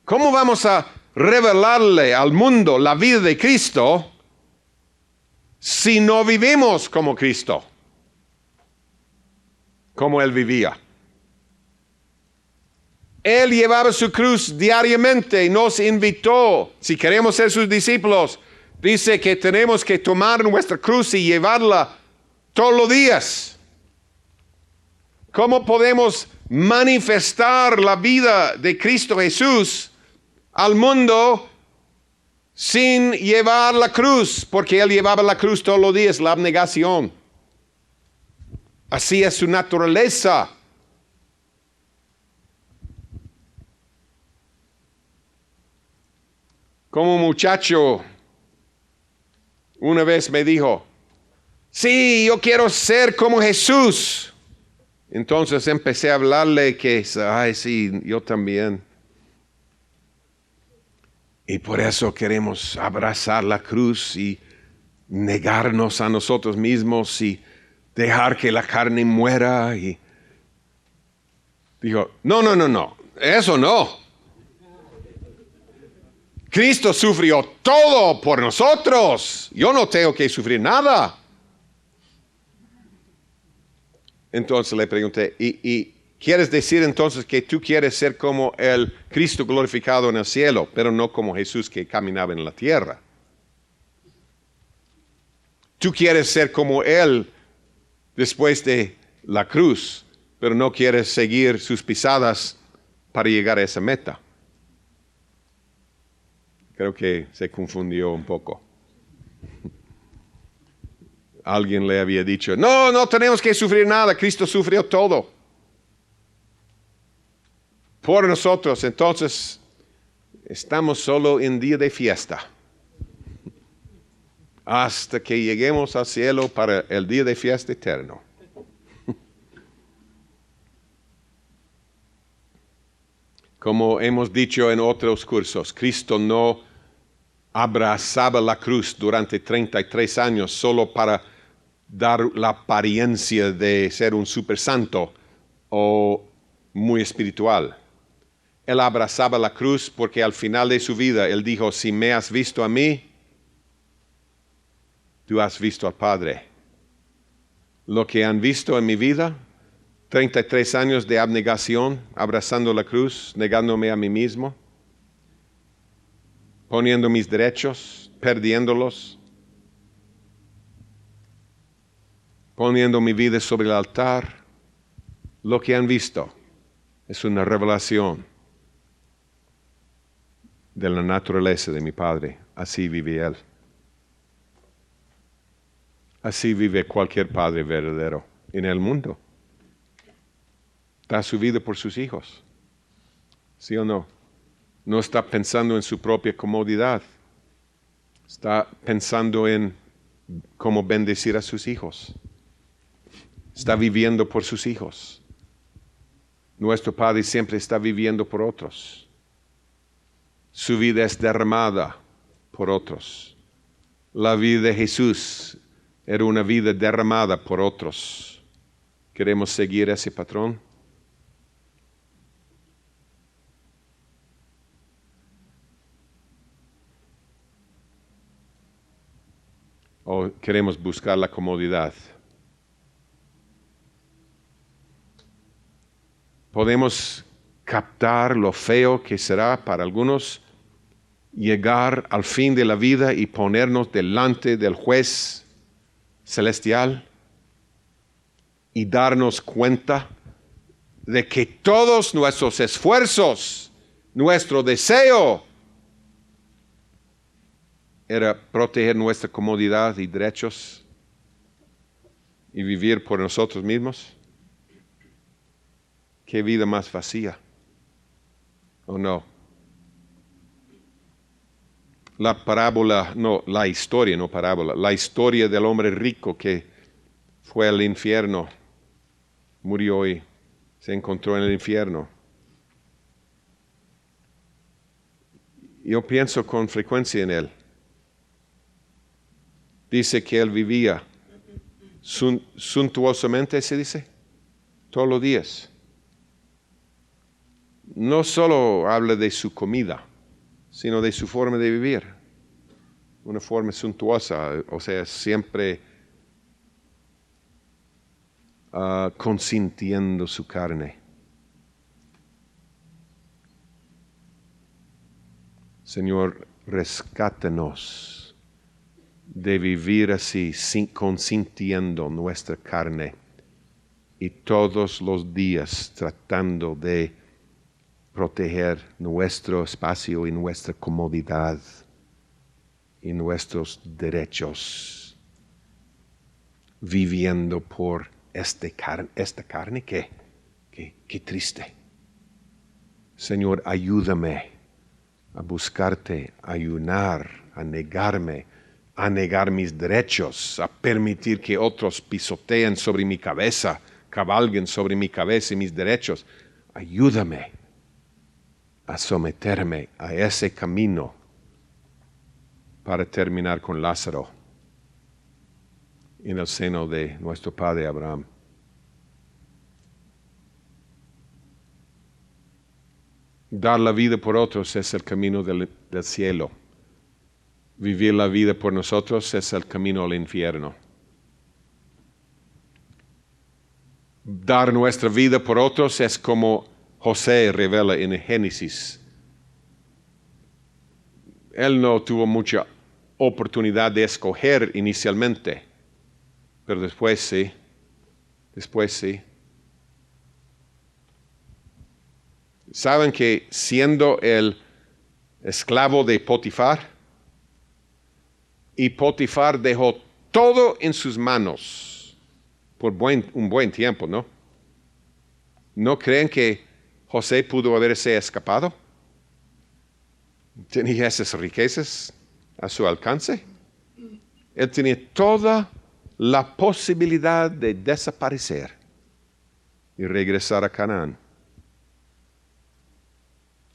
¿cómo vamos a revelarle al mundo la vida de Cristo si no vivimos como Cristo, como Él vivía? Él llevaba su cruz diariamente y nos invitó, si queremos ser sus discípulos, dice que tenemos que tomar nuestra cruz y llevarla todos los días. ¿Cómo podemos manifestar la vida de Cristo Jesús al mundo sin llevar la cruz? Porque Él llevaba la cruz todos los días, la abnegación. Así es su naturaleza. Como un muchacho una vez me dijo, sí, yo quiero ser como Jesús. Entonces empecé a hablarle que, ay, sí, yo también. Y por eso queremos abrazar la cruz y negarnos a nosotros mismos y dejar que la carne muera. Y dijo, no, eso no. Cristo sufrió todo por nosotros. Yo no tengo que sufrir nada. Entonces le pregunté, ¿y quieres decir entonces que tú quieres ser como el Cristo glorificado en el cielo, pero no como Jesús que caminaba en la tierra? Tú quieres ser como Él después de la cruz, pero no quieres seguir sus pisadas para llegar a esa meta. Creo que se confundió un poco. Alguien le había dicho, no tenemos que sufrir nada, Cristo sufrió todo por nosotros, entonces estamos solo en día de fiesta. Hasta que lleguemos al cielo para el día de fiesta eterno. Como hemos dicho en otros cursos, Cristo no abrazaba la cruz durante 33 años solo para dar la apariencia de ser un super santo o muy espiritual. Él abrazaba la cruz porque al final de su vida Él dijo, si me has visto a mí, tú has visto al Padre. Lo que han visto en mi vida, 33 años de abnegación, abrazando la cruz, negándome a mí mismo, poniendo mis derechos, perdiéndolos, poniendo mi vida sobre el altar. Lo que han visto es una revelación de la naturaleza de mi Padre. Así vive Él. Así vive cualquier padre verdadero en el mundo. Da su vida por sus hijos. ¿Sí o no? No está pensando en su propia comodidad. Está pensando en cómo bendecir a sus hijos. Está viviendo por sus hijos. Nuestro Padre siempre está viviendo por otros. Su vida es derramada por otros. La vida de Jesús era una vida derramada por otros. ¿Queremos seguir ese patrón? ¿O queremos buscar la comodidad? Podemos captar lo feo que será para algunos llegar al fin de la vida y ponernos delante del juez celestial y darnos cuenta de que todos nuestros esfuerzos, nuestro deseo era proteger nuestra comodidad y derechos y vivir por nosotros mismos. qué vida más vacía. ¿O no? La historia del hombre rico que fue al infierno, murió y se encontró en el infierno. Yo pienso con frecuencia en él. Dice que él vivía suntuosamente, se dice, todos los días. No solo habla de su comida, sino de su forma de vivir. Una forma suntuosa, o sea, siempre consintiendo su carne. Señor, rescátanos de vivir así, consintiendo nuestra carne y todos los días tratando de proteger nuestro espacio y nuestra comodidad y nuestros derechos, viviendo por esta carne que triste. Señor, ayúdame a buscarte, a ayunar, a negar mis derechos, a permitir que otros pisoteen sobre mi cabeza, cabalguen sobre mi cabeza y mis derechos. Ayúdame a someterme a ese camino para terminar con Lázaro en el seno de nuestro padre Abraham. Dar la vida por otros es el camino del cielo. Vivir la vida por nosotros es el camino al infierno. Dar nuestra vida por otros es como José revela en el Génesis. Él no tuvo mucha oportunidad de escoger inicialmente, pero después sí. ¿Saben que siendo el esclavo de Potifar, y Potifar dejó todo en sus manos por un buen tiempo, ¿no? ¿No creen que José pudo haberse escapado? Tenía esas riquezas a su alcance. Él tenía toda la posibilidad de desaparecer y regresar a Canaán.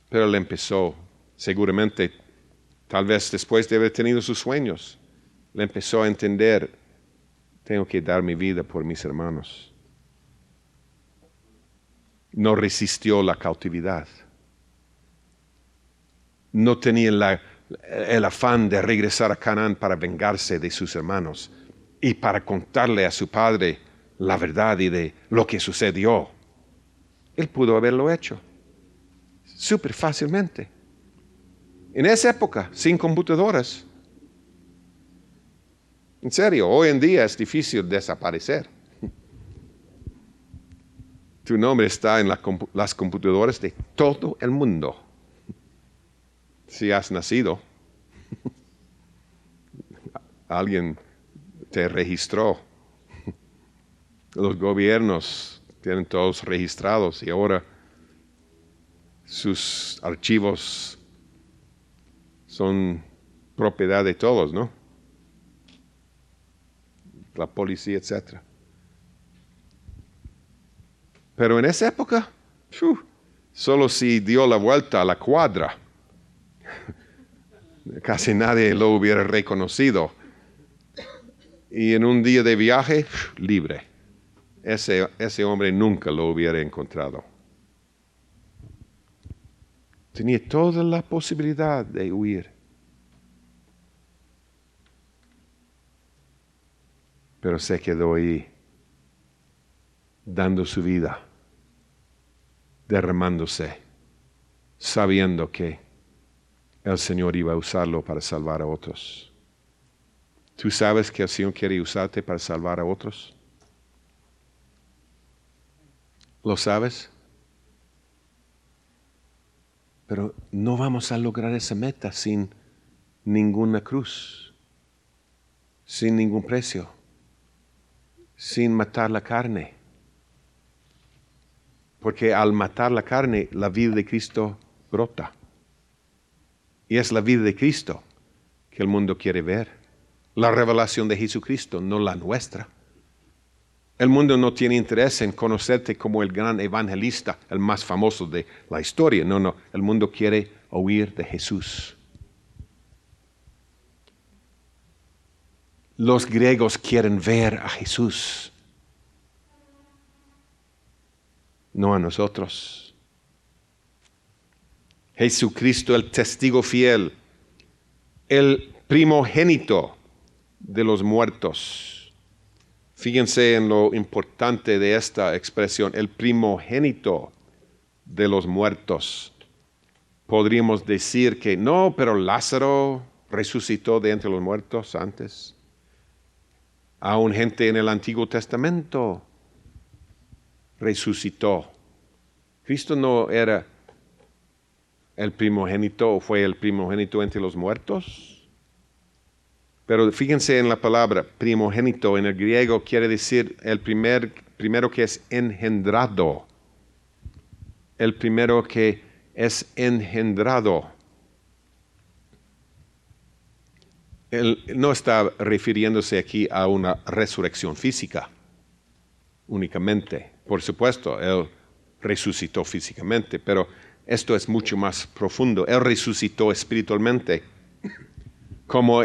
Pero él empezó, seguramente, tal vez después de haber tenido sus sueños, le empezó a entender, tengo que dar mi vida por mis hermanos. No resistió la cautividad. No tenía el afán de regresar a Canaán para vengarse de sus hermanos y para contarle a su padre la verdad y de lo que sucedió. Él pudo haberlo hecho súper fácilmente. En esa época, sin computadoras. En serio, hoy en día es difícil desaparecer. Tu nombre está en las computadoras de todo el mundo. Si has nacido, alguien te registró. Los gobiernos tienen todos registrados y ahora sus archivos son propiedad de todos, ¿no? La policía, etc. Pero en esa época, solo si dio la vuelta a la cuadra, casi nadie lo hubiera reconocido. Y en un día de viaje, libre. Ese hombre nunca lo hubiera encontrado. Tenía toda la posibilidad de huir. Pero se quedó ahí, dando su vida, derramándose, sabiendo que el Señor iba a usarlo para salvar a otros. ¿Tú sabes que el Señor quiere usarte para salvar a otros? ¿Lo sabes? Pero no vamos a lograr esa meta sin ninguna cruz, sin ningún precio, sin matar la carne. Porque al matar la carne, la vida de Cristo brota. Y es la vida de Cristo que el mundo quiere ver. La revelación de Jesucristo, no la nuestra. El mundo no tiene interés en conocerte como el gran evangelista, el más famoso de la historia. No. El mundo quiere oír de Jesús. Los griegos quieren ver a Jesús, no a nosotros. Jesucristo, el testigo fiel, el primogénito de los muertos. Fíjense en lo importante de esta expresión, el primogénito de los muertos. Podríamos decir que no, pero Lázaro resucitó de entre los muertos antes. Aún gente en el Antiguo Testamento resucitó. Cristo no era el primogénito, fue el primogénito entre los muertos. Pero fíjense en la palabra primogénito, en el griego quiere decir el primero que es engendrado. El primero que es engendrado. Él no está refiriéndose aquí a una resurrección física únicamente. Por supuesto, Él resucitó físicamente, pero esto es mucho más profundo. Él resucitó espiritualmente. Como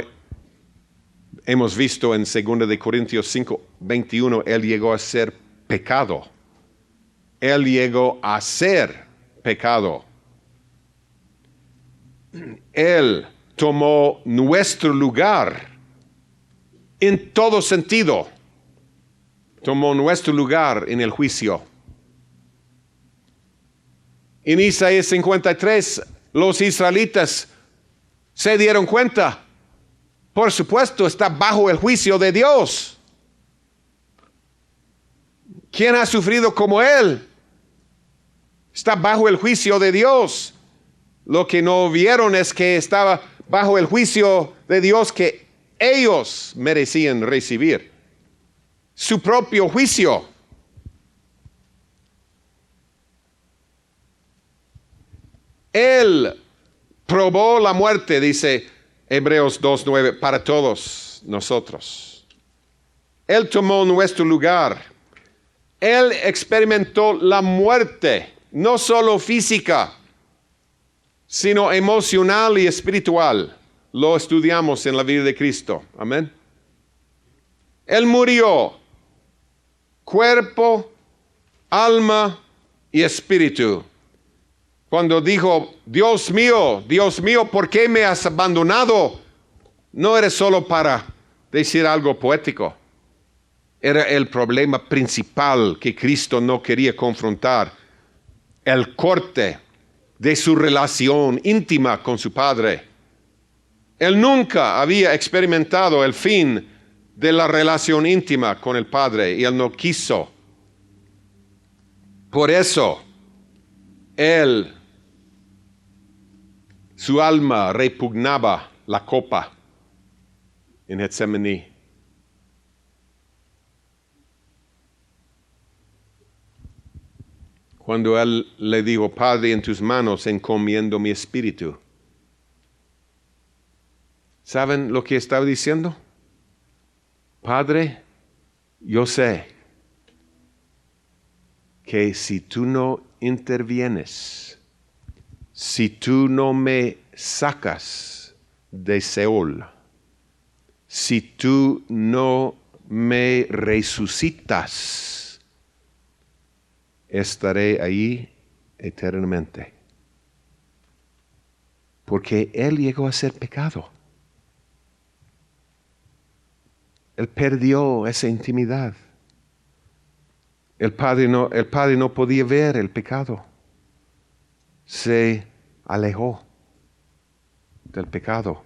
hemos visto en 2 de Corintios 5, 21, Él llegó a ser pecado. Él llegó a ser pecado. Él tomó nuestro lugar en todo sentido. Tomó nuestro lugar en el juicio. En Isaías 53, los israelitas se dieron cuenta. Por supuesto, está bajo el juicio de Dios. ¿Quién ha sufrido como Él? Está bajo el juicio de Dios. Lo que no vieron es que estaba bajo el juicio de Dios que ellos merecían recibir. Su propio juicio. Él probó la muerte, dice Hebreos 2:9, para todos nosotros. Él tomó nuestro lugar. Él experimentó la muerte, no solo física, sino emocional y espiritual. Lo estudiamos en la vida de Cristo. Amén. Él murió, cuerpo, alma y espíritu. Cuando dijo, Dios mío, ¿por qué me has abandonado? No era solo para decir algo poético. Era el problema principal que Cristo no quería confrontar. El corte de su relación íntima con su Padre. Él nunca había experimentado el fin de la relación íntima con el Padre y Él no quiso. Por eso, su alma repugnaba la copa en Getsemaní. Cuando Él le dijo, Padre, en tus manos encomiendo mi espíritu. ¿Saben lo que estaba diciendo? Padre, yo sé que si tú no intervienes, si tú no me sacas de Seol, si tú no me resucitas, estaré ahí eternamente. Porque Él llegó a ser pecado. Él perdió esa intimidad. El Padre no podía ver el pecado. Se alejó del pecado.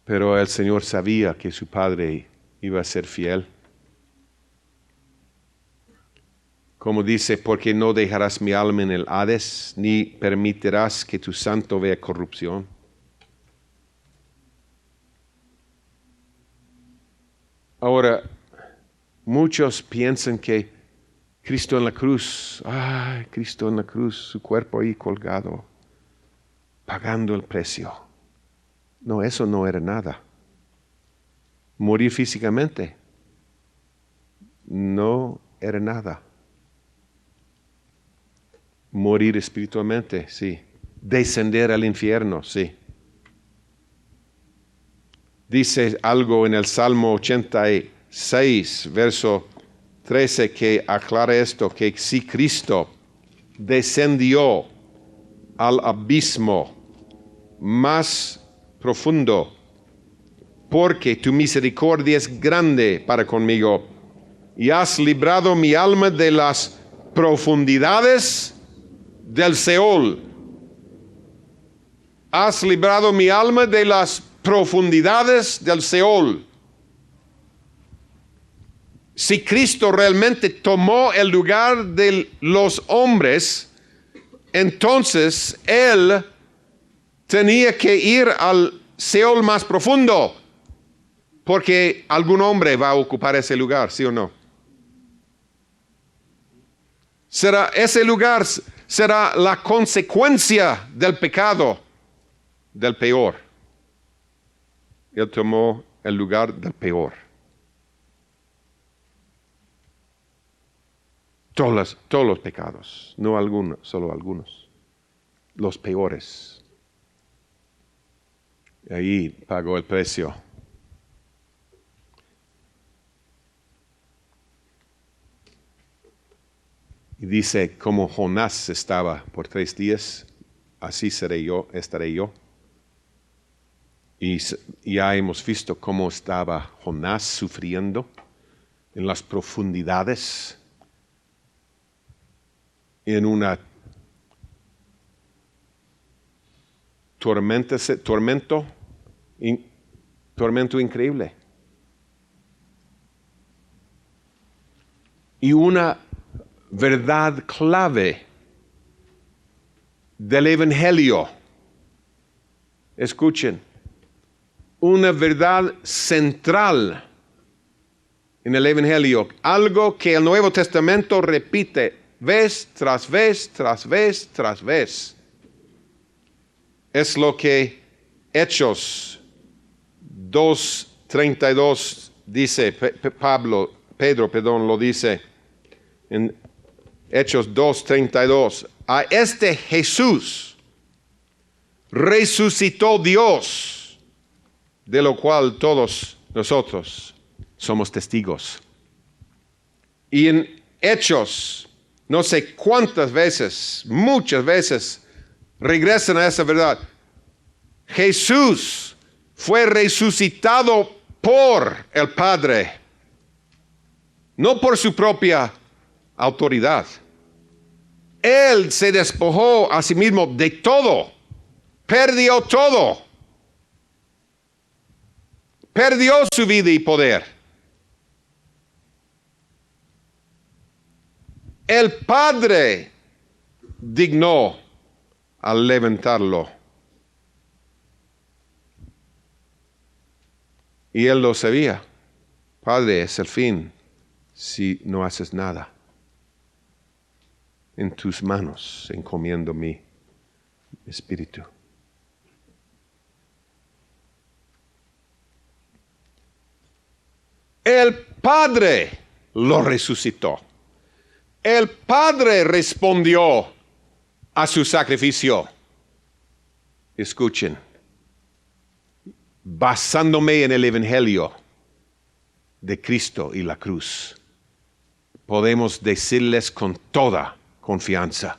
Pero el Señor sabía que su Padre iba a ser fiel. Como dice, porque no dejarás mi alma en el Hades, ni permitirás que tu santo vea corrupción. Ahora, muchos piensan que Cristo en la cruz, Cristo en la cruz, su cuerpo ahí colgado, pagando el precio. No, eso no era nada. Morir físicamente no era nada. Morir espiritualmente, sí. Descender al infierno, sí. Dice algo en el Salmo 86, verso 13, que aclara esto, que si Cristo descendió al abismo más profundo, porque tu misericordia es grande para conmigo, y has librado mi alma de las profundidades del Seol. Has librado mi alma de las profundidades del Seol. Si Cristo realmente tomó el lugar de los hombres, entonces Él tenía que ir al Seol más profundo, porque algún hombre va a ocupar ese lugar, ¿sí o no? Ese lugar será la consecuencia del pecado del peor. Él tomó el lugar del peor. Todos los pecados, no algunos, solo algunos. Los peores. Y ahí pagó el precio. Y dice, como Jonás estaba por 3 días, así estaré yo. Y ya hemos visto cómo estaba Jonás sufriendo en las profundidades, en una tormento increíble. Y una verdad clave del Evangelio. Escuchen, una verdad central en el Evangelio, algo que el Nuevo Testamento repite vez tras vez, tras vez, tras vez. Es lo que Hechos 2:32 dice, Pedro lo dice en Hechos 2:32. A este Jesús resucitó Dios, de lo cual todos nosotros somos testigos. Y en Hechos, no sé cuántas veces, muchas veces, regresan a esa verdad. Jesús fue resucitado por el Padre, no por su propia autoridad. Él se despojó a sí mismo de todo, perdió todo, perdió su vida y poder. El Padre dignó al levantarlo. Y él lo sabía. Padre, es el fin si no haces nada. En tus manos encomiendo mi espíritu. El Padre lo resucitó. El Padre respondió a su sacrificio. Escuchen, basándome en el Evangelio de Cristo y la cruz, podemos decirles con toda confianza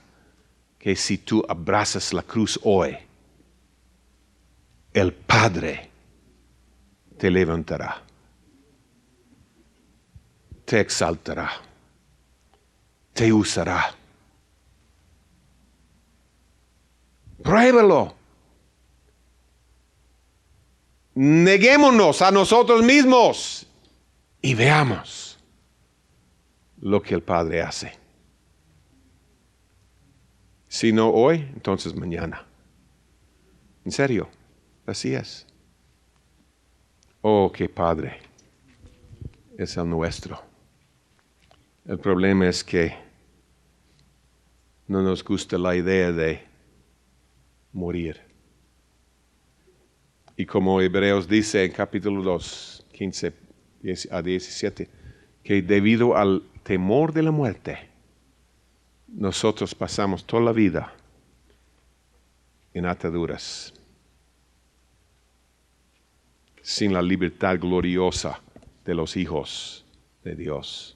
que si tú abrazas la cruz hoy, el Padre te levantará, te exaltará, te usará. Pruébalo. Neguémonos a nosotros mismos y veamos lo que el Padre hace. Si no hoy, entonces mañana. En serio, así es. Oh, qué Padre es el nuestro. El problema es que no nos gusta la idea de morir. Y como Hebreos dice en capítulo 2, 15 a 17, que debido al temor de la muerte, nosotros pasamos toda la vida en ataduras, sin la libertad gloriosa de los hijos de Dios.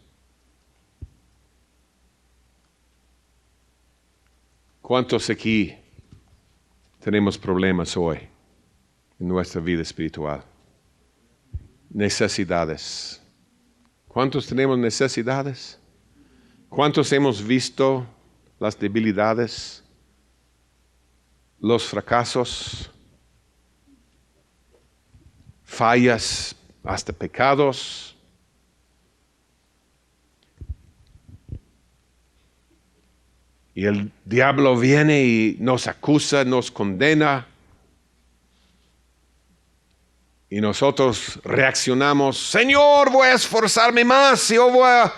¿Cuántos aquí tenemos problemas hoy en nuestra vida espiritual? Necesidades. ¿Cuántos tenemos necesidades? ¿Cuántos hemos visto las debilidades, los fracasos, fallas, hasta pecados? Y el diablo viene y nos acusa, nos condena. Y nosotros reaccionamos: Señor, voy a esforzarme más, yo voy a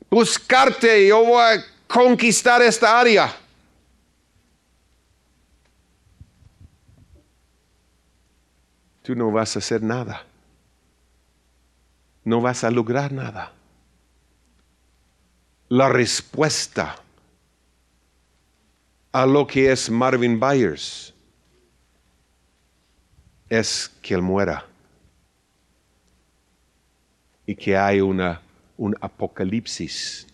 buscarte, yo voy a conquistar esta área. Tú no vas a hacer nada. No vas a lograr nada. La respuesta a lo que es Marvin Byers es que él muera y que hay un apocalipsis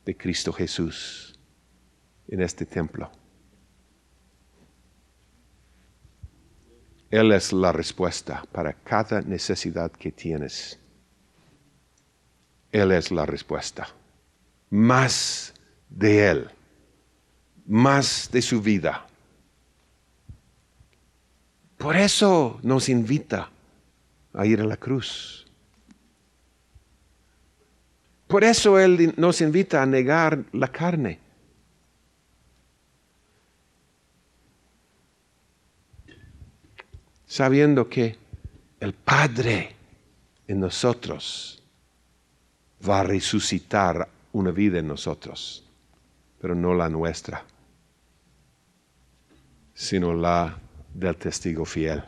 de Cristo Jesús en este templo. Él es la respuesta para cada necesidad que tienes. Él es la respuesta. Más de Él, más de su vida. Por eso nos invita a ir a la cruz. Por eso Él nos invita a negar la carne. Sabiendo que el Padre en nosotros va a resucitar una vida en nosotros, pero no la nuestra, sino la del testigo fiel.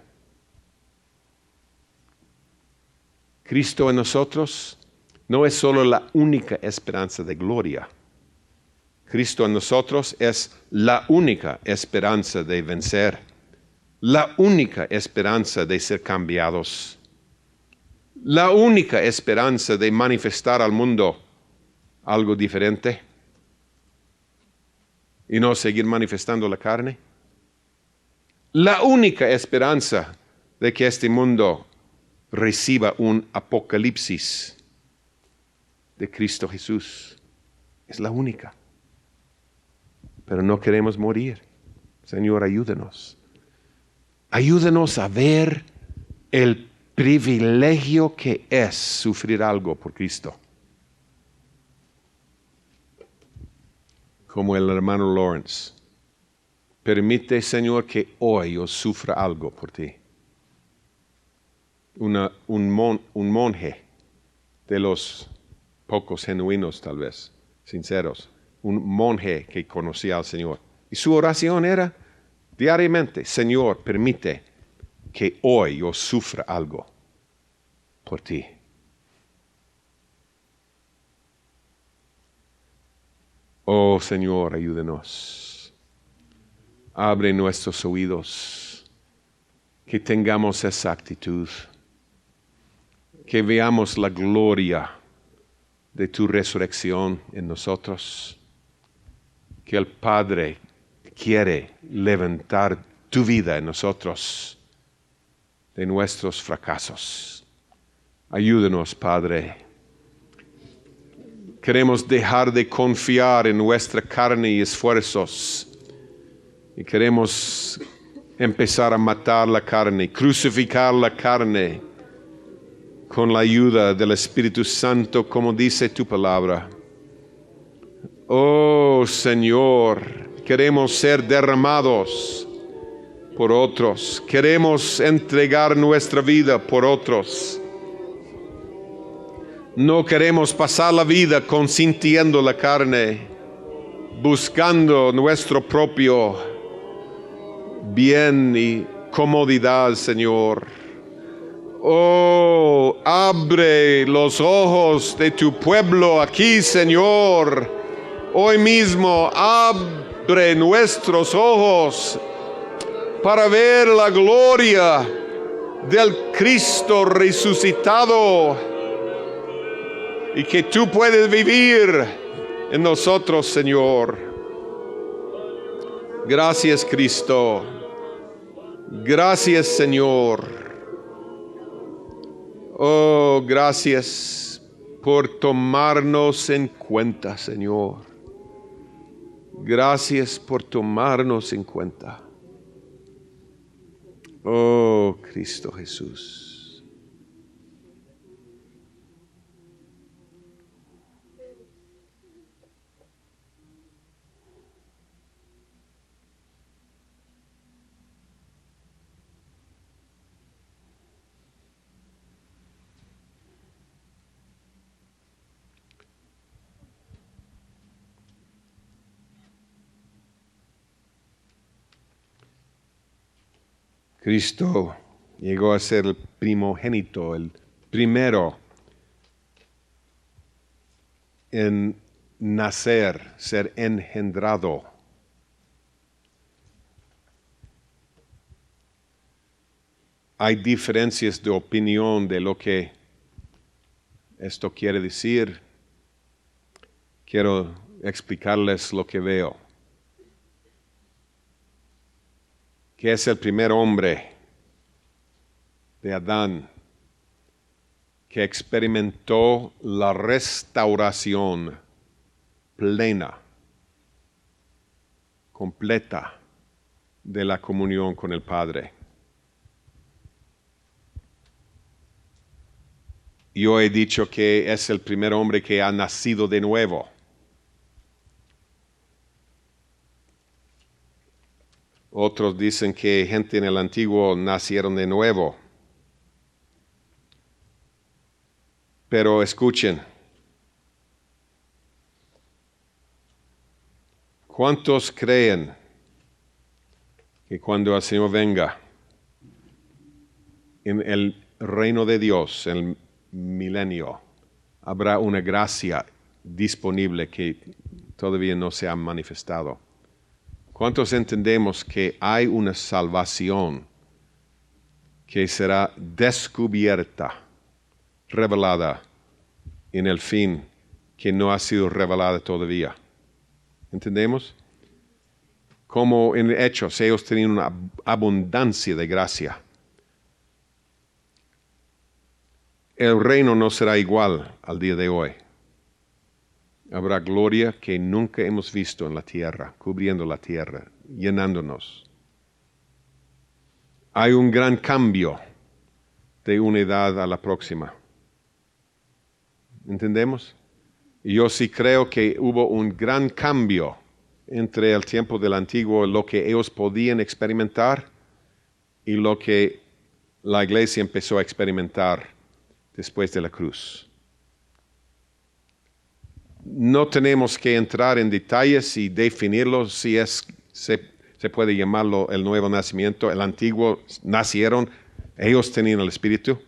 Cristo en nosotros no es solo la única esperanza de gloria. Cristo en nosotros es la única esperanza de vencer, la única esperanza de ser cambiados, la única esperanza de manifestar al mundo algo diferente y no seguir manifestando la carne. La única esperanza de que este mundo reciba un apocalipsis de Cristo Jesús. Es la única. Pero no queremos morir. Señor, ayúdanos. Ayúdanos a ver el privilegio que es sufrir algo por Cristo. Como el hermano Lawrence. Permite, Señor, que hoy yo sufra algo por ti. Un monje de los pocos genuinos, tal vez, sinceros. Un monje que conocía al Señor. Y su oración era diariamente: Señor, permite que hoy yo sufra algo por ti. Oh Señor, ayúdenos. Abre nuestros oídos, que tengamos esa actitud, que veamos la gloria de tu resurrección en nosotros, que el Padre quiere levantar tu vida en nosotros de nuestros fracasos. Ayúdanos, Padre. Queremos dejar de confiar en nuestra carne y esfuerzos. Y queremos empezar a matar la carne, crucificar la carne con la ayuda del Espíritu Santo, como dice tu palabra. Oh Señor, queremos ser derramados por otros. Queremos entregar nuestra vida por otros. No queremos pasar la vida consintiendo la carne, buscando nuestro propio bien y comodidad, Señor. Oh, abre los ojos de tu pueblo aquí, Señor. Hoy mismo abre nuestros ojos para ver la gloria del Cristo resucitado y que tú puedes vivir en nosotros, Señor. Gracias, Cristo. Gracias, Señor. Oh, gracias por tomarnos en cuenta, Señor. Gracias por tomarnos en cuenta. Oh, Cristo Jesús. Cristo llegó a ser el primogénito, el primero en nacer, ser engendrado. Hay diferencias de opinión de lo que esto quiere decir. Quiero explicarles lo que veo. Que es el primer hombre de Adán que experimentó la restauración plena, completa de la comunión con el Padre. Yo he dicho que es el primer hombre que ha nacido de nuevo. Otros dicen que gente en el antiguo nacieron de nuevo. Pero escuchen, ¿cuántos creen que cuando el Señor venga en el reino de Dios, en el milenio, habrá una gracia disponible que todavía no se ha manifestado? ¿Cuántos entendemos que hay una salvación que será descubierta, revelada en el fin que no ha sido revelada todavía? ¿Entendemos? Como en Hechos ellos tenían una abundancia de gracia. El reino no será igual al día de hoy. Habrá gloria que nunca hemos visto en la tierra, cubriendo la tierra, llenándonos. Hay un gran cambio de una edad a la próxima. ¿Entendemos? Y yo sí creo que hubo un gran cambio entre el tiempo del antiguo, lo que ellos podían experimentar y lo que la iglesia empezó a experimentar después de la cruz. No tenemos que entrar en detalles y definirlo si se puede llamarlo el nuevo nacimiento. El antiguo nacieron, ellos tenían el Espíritu.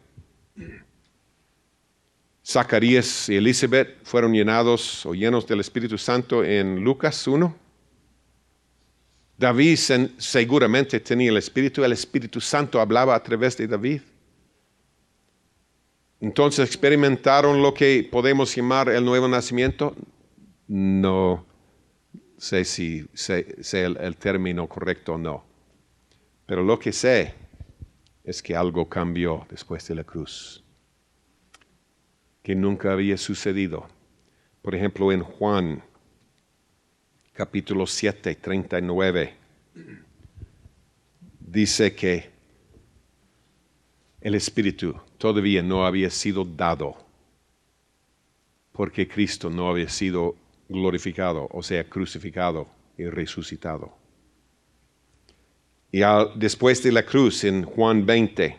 Zacarías y Elizabeth fueron llenados o llenos del Espíritu Santo en Lucas 1. David seguramente tenía el Espíritu Santo hablaba a través de David. Entonces, ¿experimentaron lo que podemos llamar el nuevo nacimiento? No sé si sé el término correcto o no. Pero lo que sé es que algo cambió después de la cruz, que nunca había sucedido. Por ejemplo, en Juan, capítulo 7, 39, dice que el Espíritu todavía no había sido dado porque Cristo no había sido glorificado, o sea, crucificado y resucitado. Y después de la cruz, en Juan 20,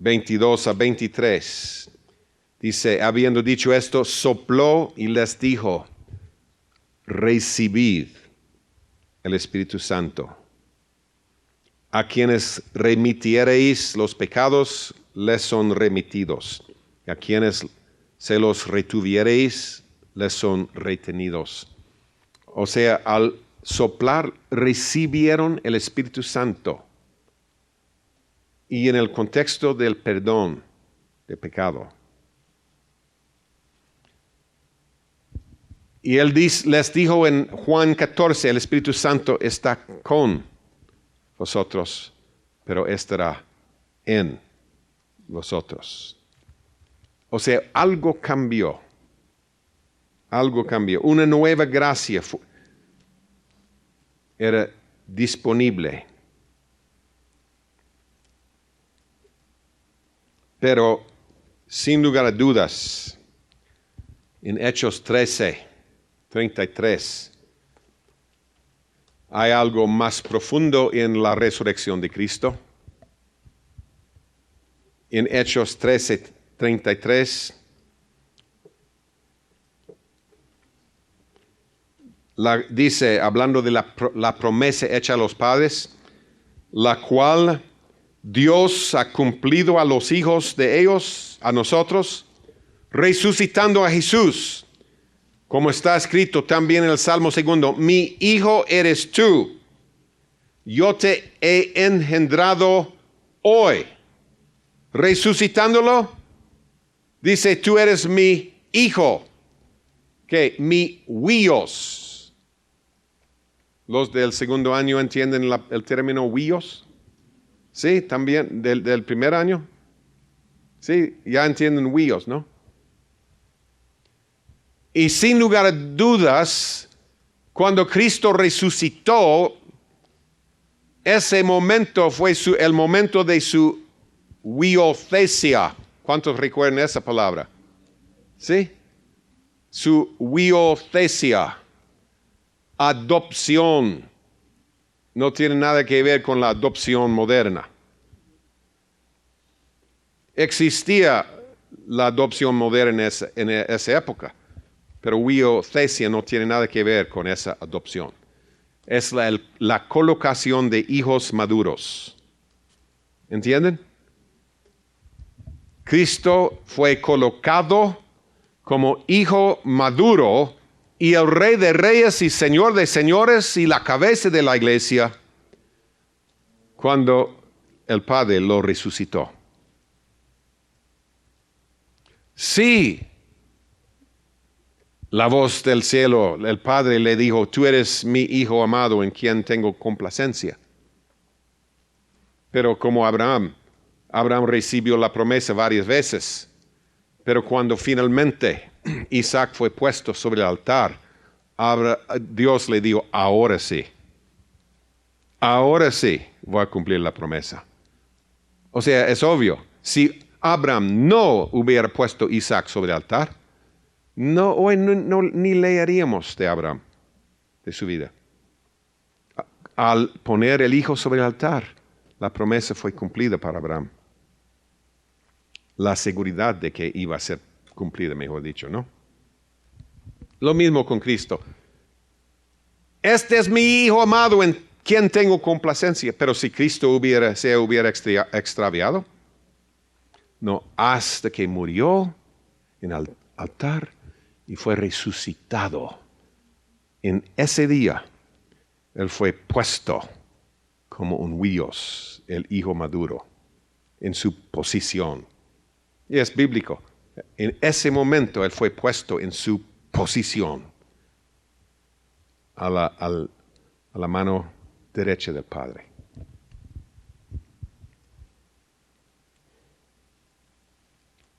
22 a 23. Dice, habiendo dicho esto, sopló y les dijo, recibid el Espíritu Santo. A quienes remitiereis los pecados, les son remitidos. A quienes se los retuviereis, les son retenidos. O sea, al soplar, recibieron el Espíritu Santo. Y en el contexto del perdón de pecado. Y él les dijo en Juan 14, el Espíritu Santo está con vosotros, pero estará en vosotros. O sea, algo cambió. Algo cambió. Una nueva gracia era disponible. Pero, sin lugar a dudas, en Hechos 13:33, hay algo más profundo en la resurrección de Cristo. En Hechos 13:33, dice, hablando de la promesa hecha a los padres, la cual Dios ha cumplido a los hijos de ellos, a nosotros, resucitando a Jesús, como está escrito también en el Salmo 2, mi hijo eres tú, yo te he engendrado hoy. Resucitándolo, dice, tú eres mi hijo, que mi huios. Los del segundo año entienden el término huios. Sí, también del primer año. Sí, ya entienden huios, ¿no? Y sin lugar a dudas, cuando Cristo resucitó, ese momento fue el momento de su huiothesia. ¿Cuántos recuerdan esa palabra? ¿Sí? Su huiothesia. Adopción. No tiene nada que ver con la adopción moderna. Existía la adopción moderna en esa época, pero huiothesia no tiene nada que ver con esa adopción. Es la colocación de hijos maduros. ¿Entienden? Cristo fue colocado como hijo maduro y el Rey de Reyes y Señor de Señores y la cabeza de la iglesia cuando el Padre lo resucitó. Sí, la voz del cielo, el Padre le dijo, tú eres mi Hijo amado en quien tengo complacencia. Pero como Abraham recibió la promesa varias veces, pero cuando finalmente Isaac fue puesto sobre el altar, Dios le dijo, ahora sí voy a cumplir la promesa. O sea, es obvio, si Abraham no hubiera puesto Isaac sobre el altar, hoy ni leeríamos de Abraham, de su vida. Al poner el hijo sobre el altar, la promesa fue cumplida para Abraham. La seguridad de que iba a ser cumplida, mejor dicho, ¿no? Lo mismo con Cristo. Este es mi Hijo amado en quien tengo complacencia. Pero si Cristo se hubiera extraviado, no, hasta que murió en el altar y fue resucitado. En ese día, Él fue puesto como un huios, el hijo maduro, en su posición. Y es bíblico. En ese momento Él fue puesto en su posición a la mano derecha del Padre.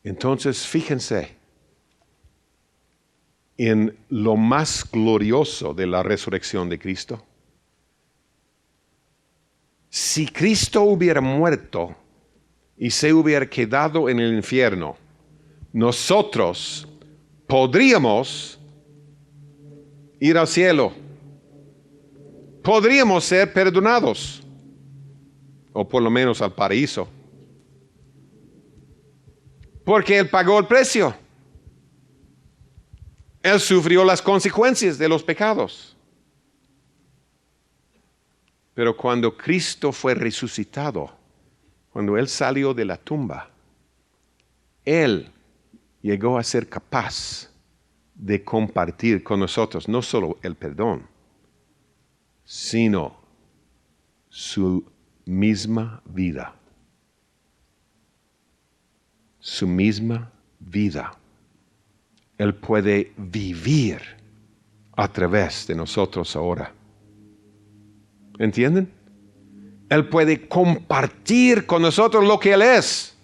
Entonces, fíjense en lo más glorioso de la resurrección de Cristo. Si Cristo hubiera muerto y se hubiera quedado en el infierno, nosotros podríamos ir al cielo. Podríamos ser perdonados, o por lo menos al paraíso. Porque Él pagó el precio. Él sufrió las consecuencias de los pecados. Pero cuando Cristo fue resucitado, cuando Él salió de la tumba, Él llegó a ser capaz de compartir con nosotros no solo el perdón, sino su misma vida. Su misma vida. Él puede vivir a través de nosotros ahora. ¿Entienden? Él puede compartir con nosotros lo que Él es.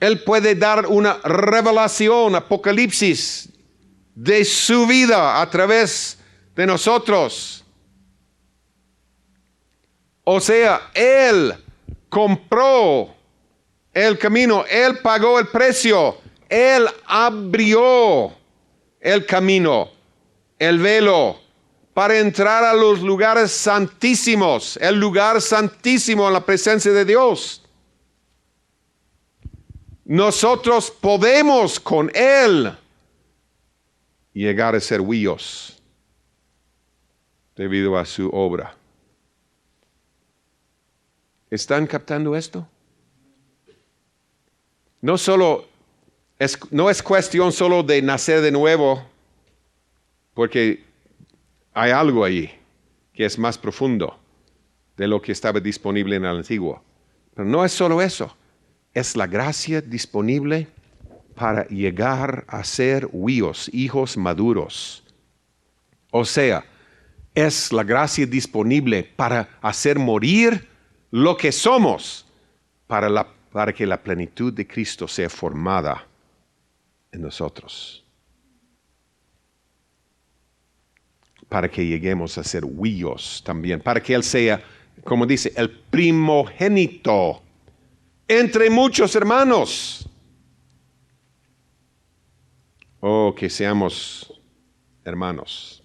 Él puede dar una revelación, apocalipsis de su vida a través de nosotros. O sea, Él compró el camino, Él pagó el precio, Él abrió el camino, el velo, para entrar a los lugares santísimos, el lugar santísimo en la presencia de Dios. Nosotros podemos con Él llegar a ser huíos debido a su obra. ¿Están captando esto? No es cuestión solo de nacer de nuevo, porque hay algo ahí que es más profundo de lo que estaba disponible en el antiguo. Pero no es solo eso, es la gracia disponible para llegar a ser huíos, hijos maduros. O sea, es la gracia disponible para hacer morir lo que somos, para que la plenitud de Cristo sea formada en nosotros. Para que lleguemos a ser huíos también, para que Él sea, como dice, el primogénito entre muchos hermanos. Oh, que seamos hermanos,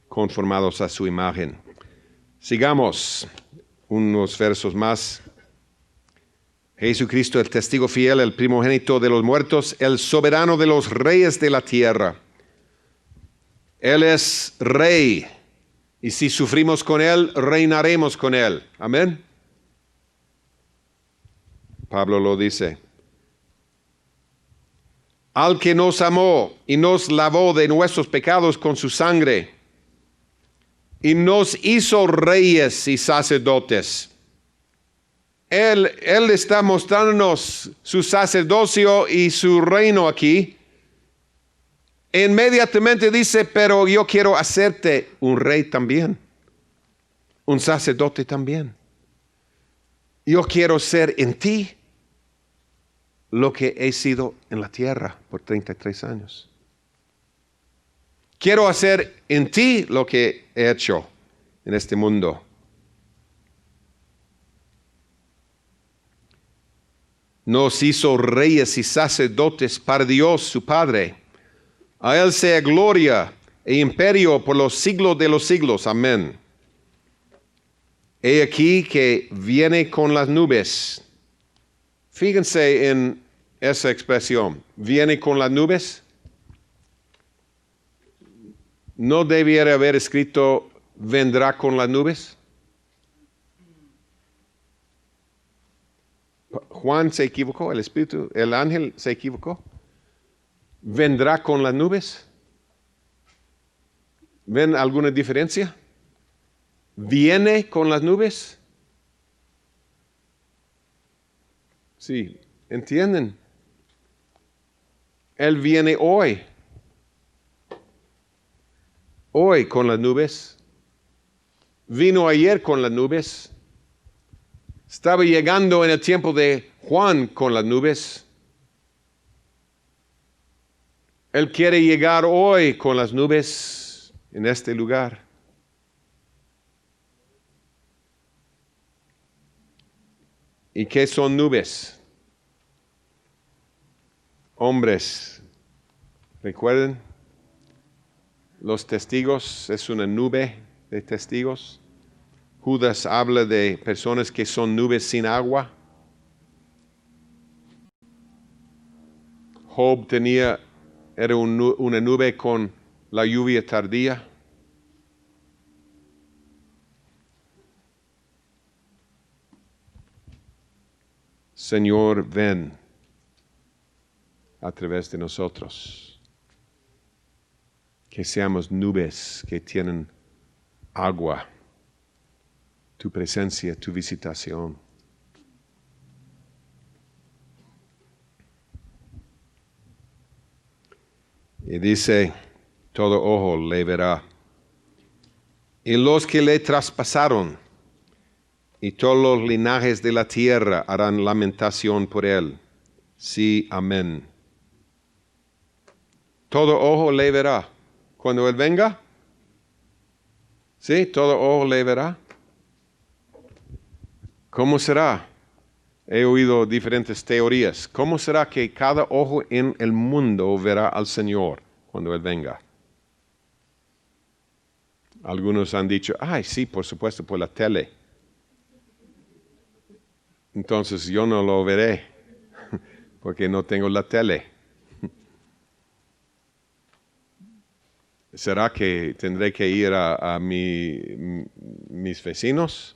conformados a su imagen. Sigamos unos versos más. Jesucristo, el testigo fiel, el primogénito de los muertos, el soberano de los reyes de la tierra. Él es rey, y si sufrimos con Él, reinaremos con Él. Amén. Pablo lo dice. Al que nos amó y nos lavó de nuestros pecados con su sangre, y nos hizo reyes y sacerdotes. Él está mostrándonos su sacerdocio y su reino aquí. Inmediatamente dice, pero yo quiero hacerte un rey también, un sacerdote también. Yo quiero ser en ti lo que he sido en la tierra por 33 años. Quiero hacer en ti lo que he hecho en este mundo. Nos hizo reyes y sacerdotes para Dios su Padre. A Él sea gloria e imperio por los siglos de los siglos. Amén. He aquí que viene con las nubes. Fíjense en esa expresión. Viene con las nubes. ¿No debiera haber escrito vendrá con las nubes? Juan se equivocó, el ángel se equivocó. ¿Vendrá con las nubes? ¿Ven alguna diferencia? ¿Viene con las nubes? Sí, ¿entienden? Él viene hoy. Hoy con las nubes. Vino ayer con las nubes. Estaba llegando en el tiempo de Juan con las nubes. Él quiere llegar hoy con las nubes en este lugar. ¿Y qué son nubes? Hombres. ¿Recuerden? Los testigos es una nube de testigos. Judas habla de personas que son nubes sin agua. Job era una nube con la lluvia tardía. Señor, ven a través de nosotros. Que seamos nubes que tienen agua, tu presencia, tu visitación. Y dice, todo ojo le verá. Y los que le traspasaron, y todos los linajes de la tierra harán lamentación por él. Sí, amén. Todo ojo le verá. Cuando él venga, sí, todo ojo le verá. ¿Cómo será? He oído diferentes teorías. ¿Cómo será que cada ojo en el mundo verá al Señor cuando él venga? Algunos han dicho, ay, sí, por supuesto, por la tele. Entonces yo no lo veré, porque no tengo la tele. ¿Será que tendré que ir a mis vecinos?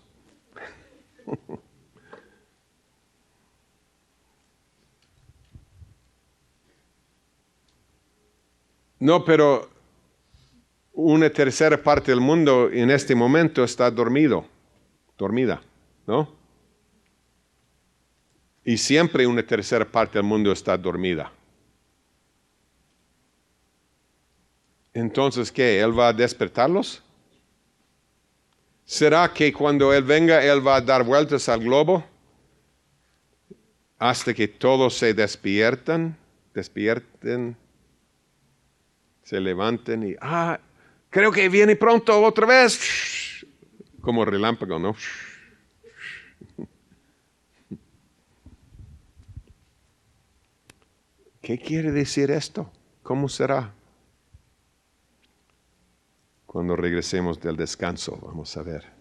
No, pero una tercera parte del mundo en este momento está dormida, ¿no? Y siempre una tercera parte del mundo está dormida. Entonces, ¿qué? ¿Él va a despertarlos? ¿Será que cuando Él venga, Él va a dar vueltas al globo hasta que todos se despierten, se levanten y, creo que viene pronto otra vez? Como relámpago, ¿no? ¿Qué quiere decir esto? ¿Cómo será? Cuando regresemos del descanso, vamos a ver.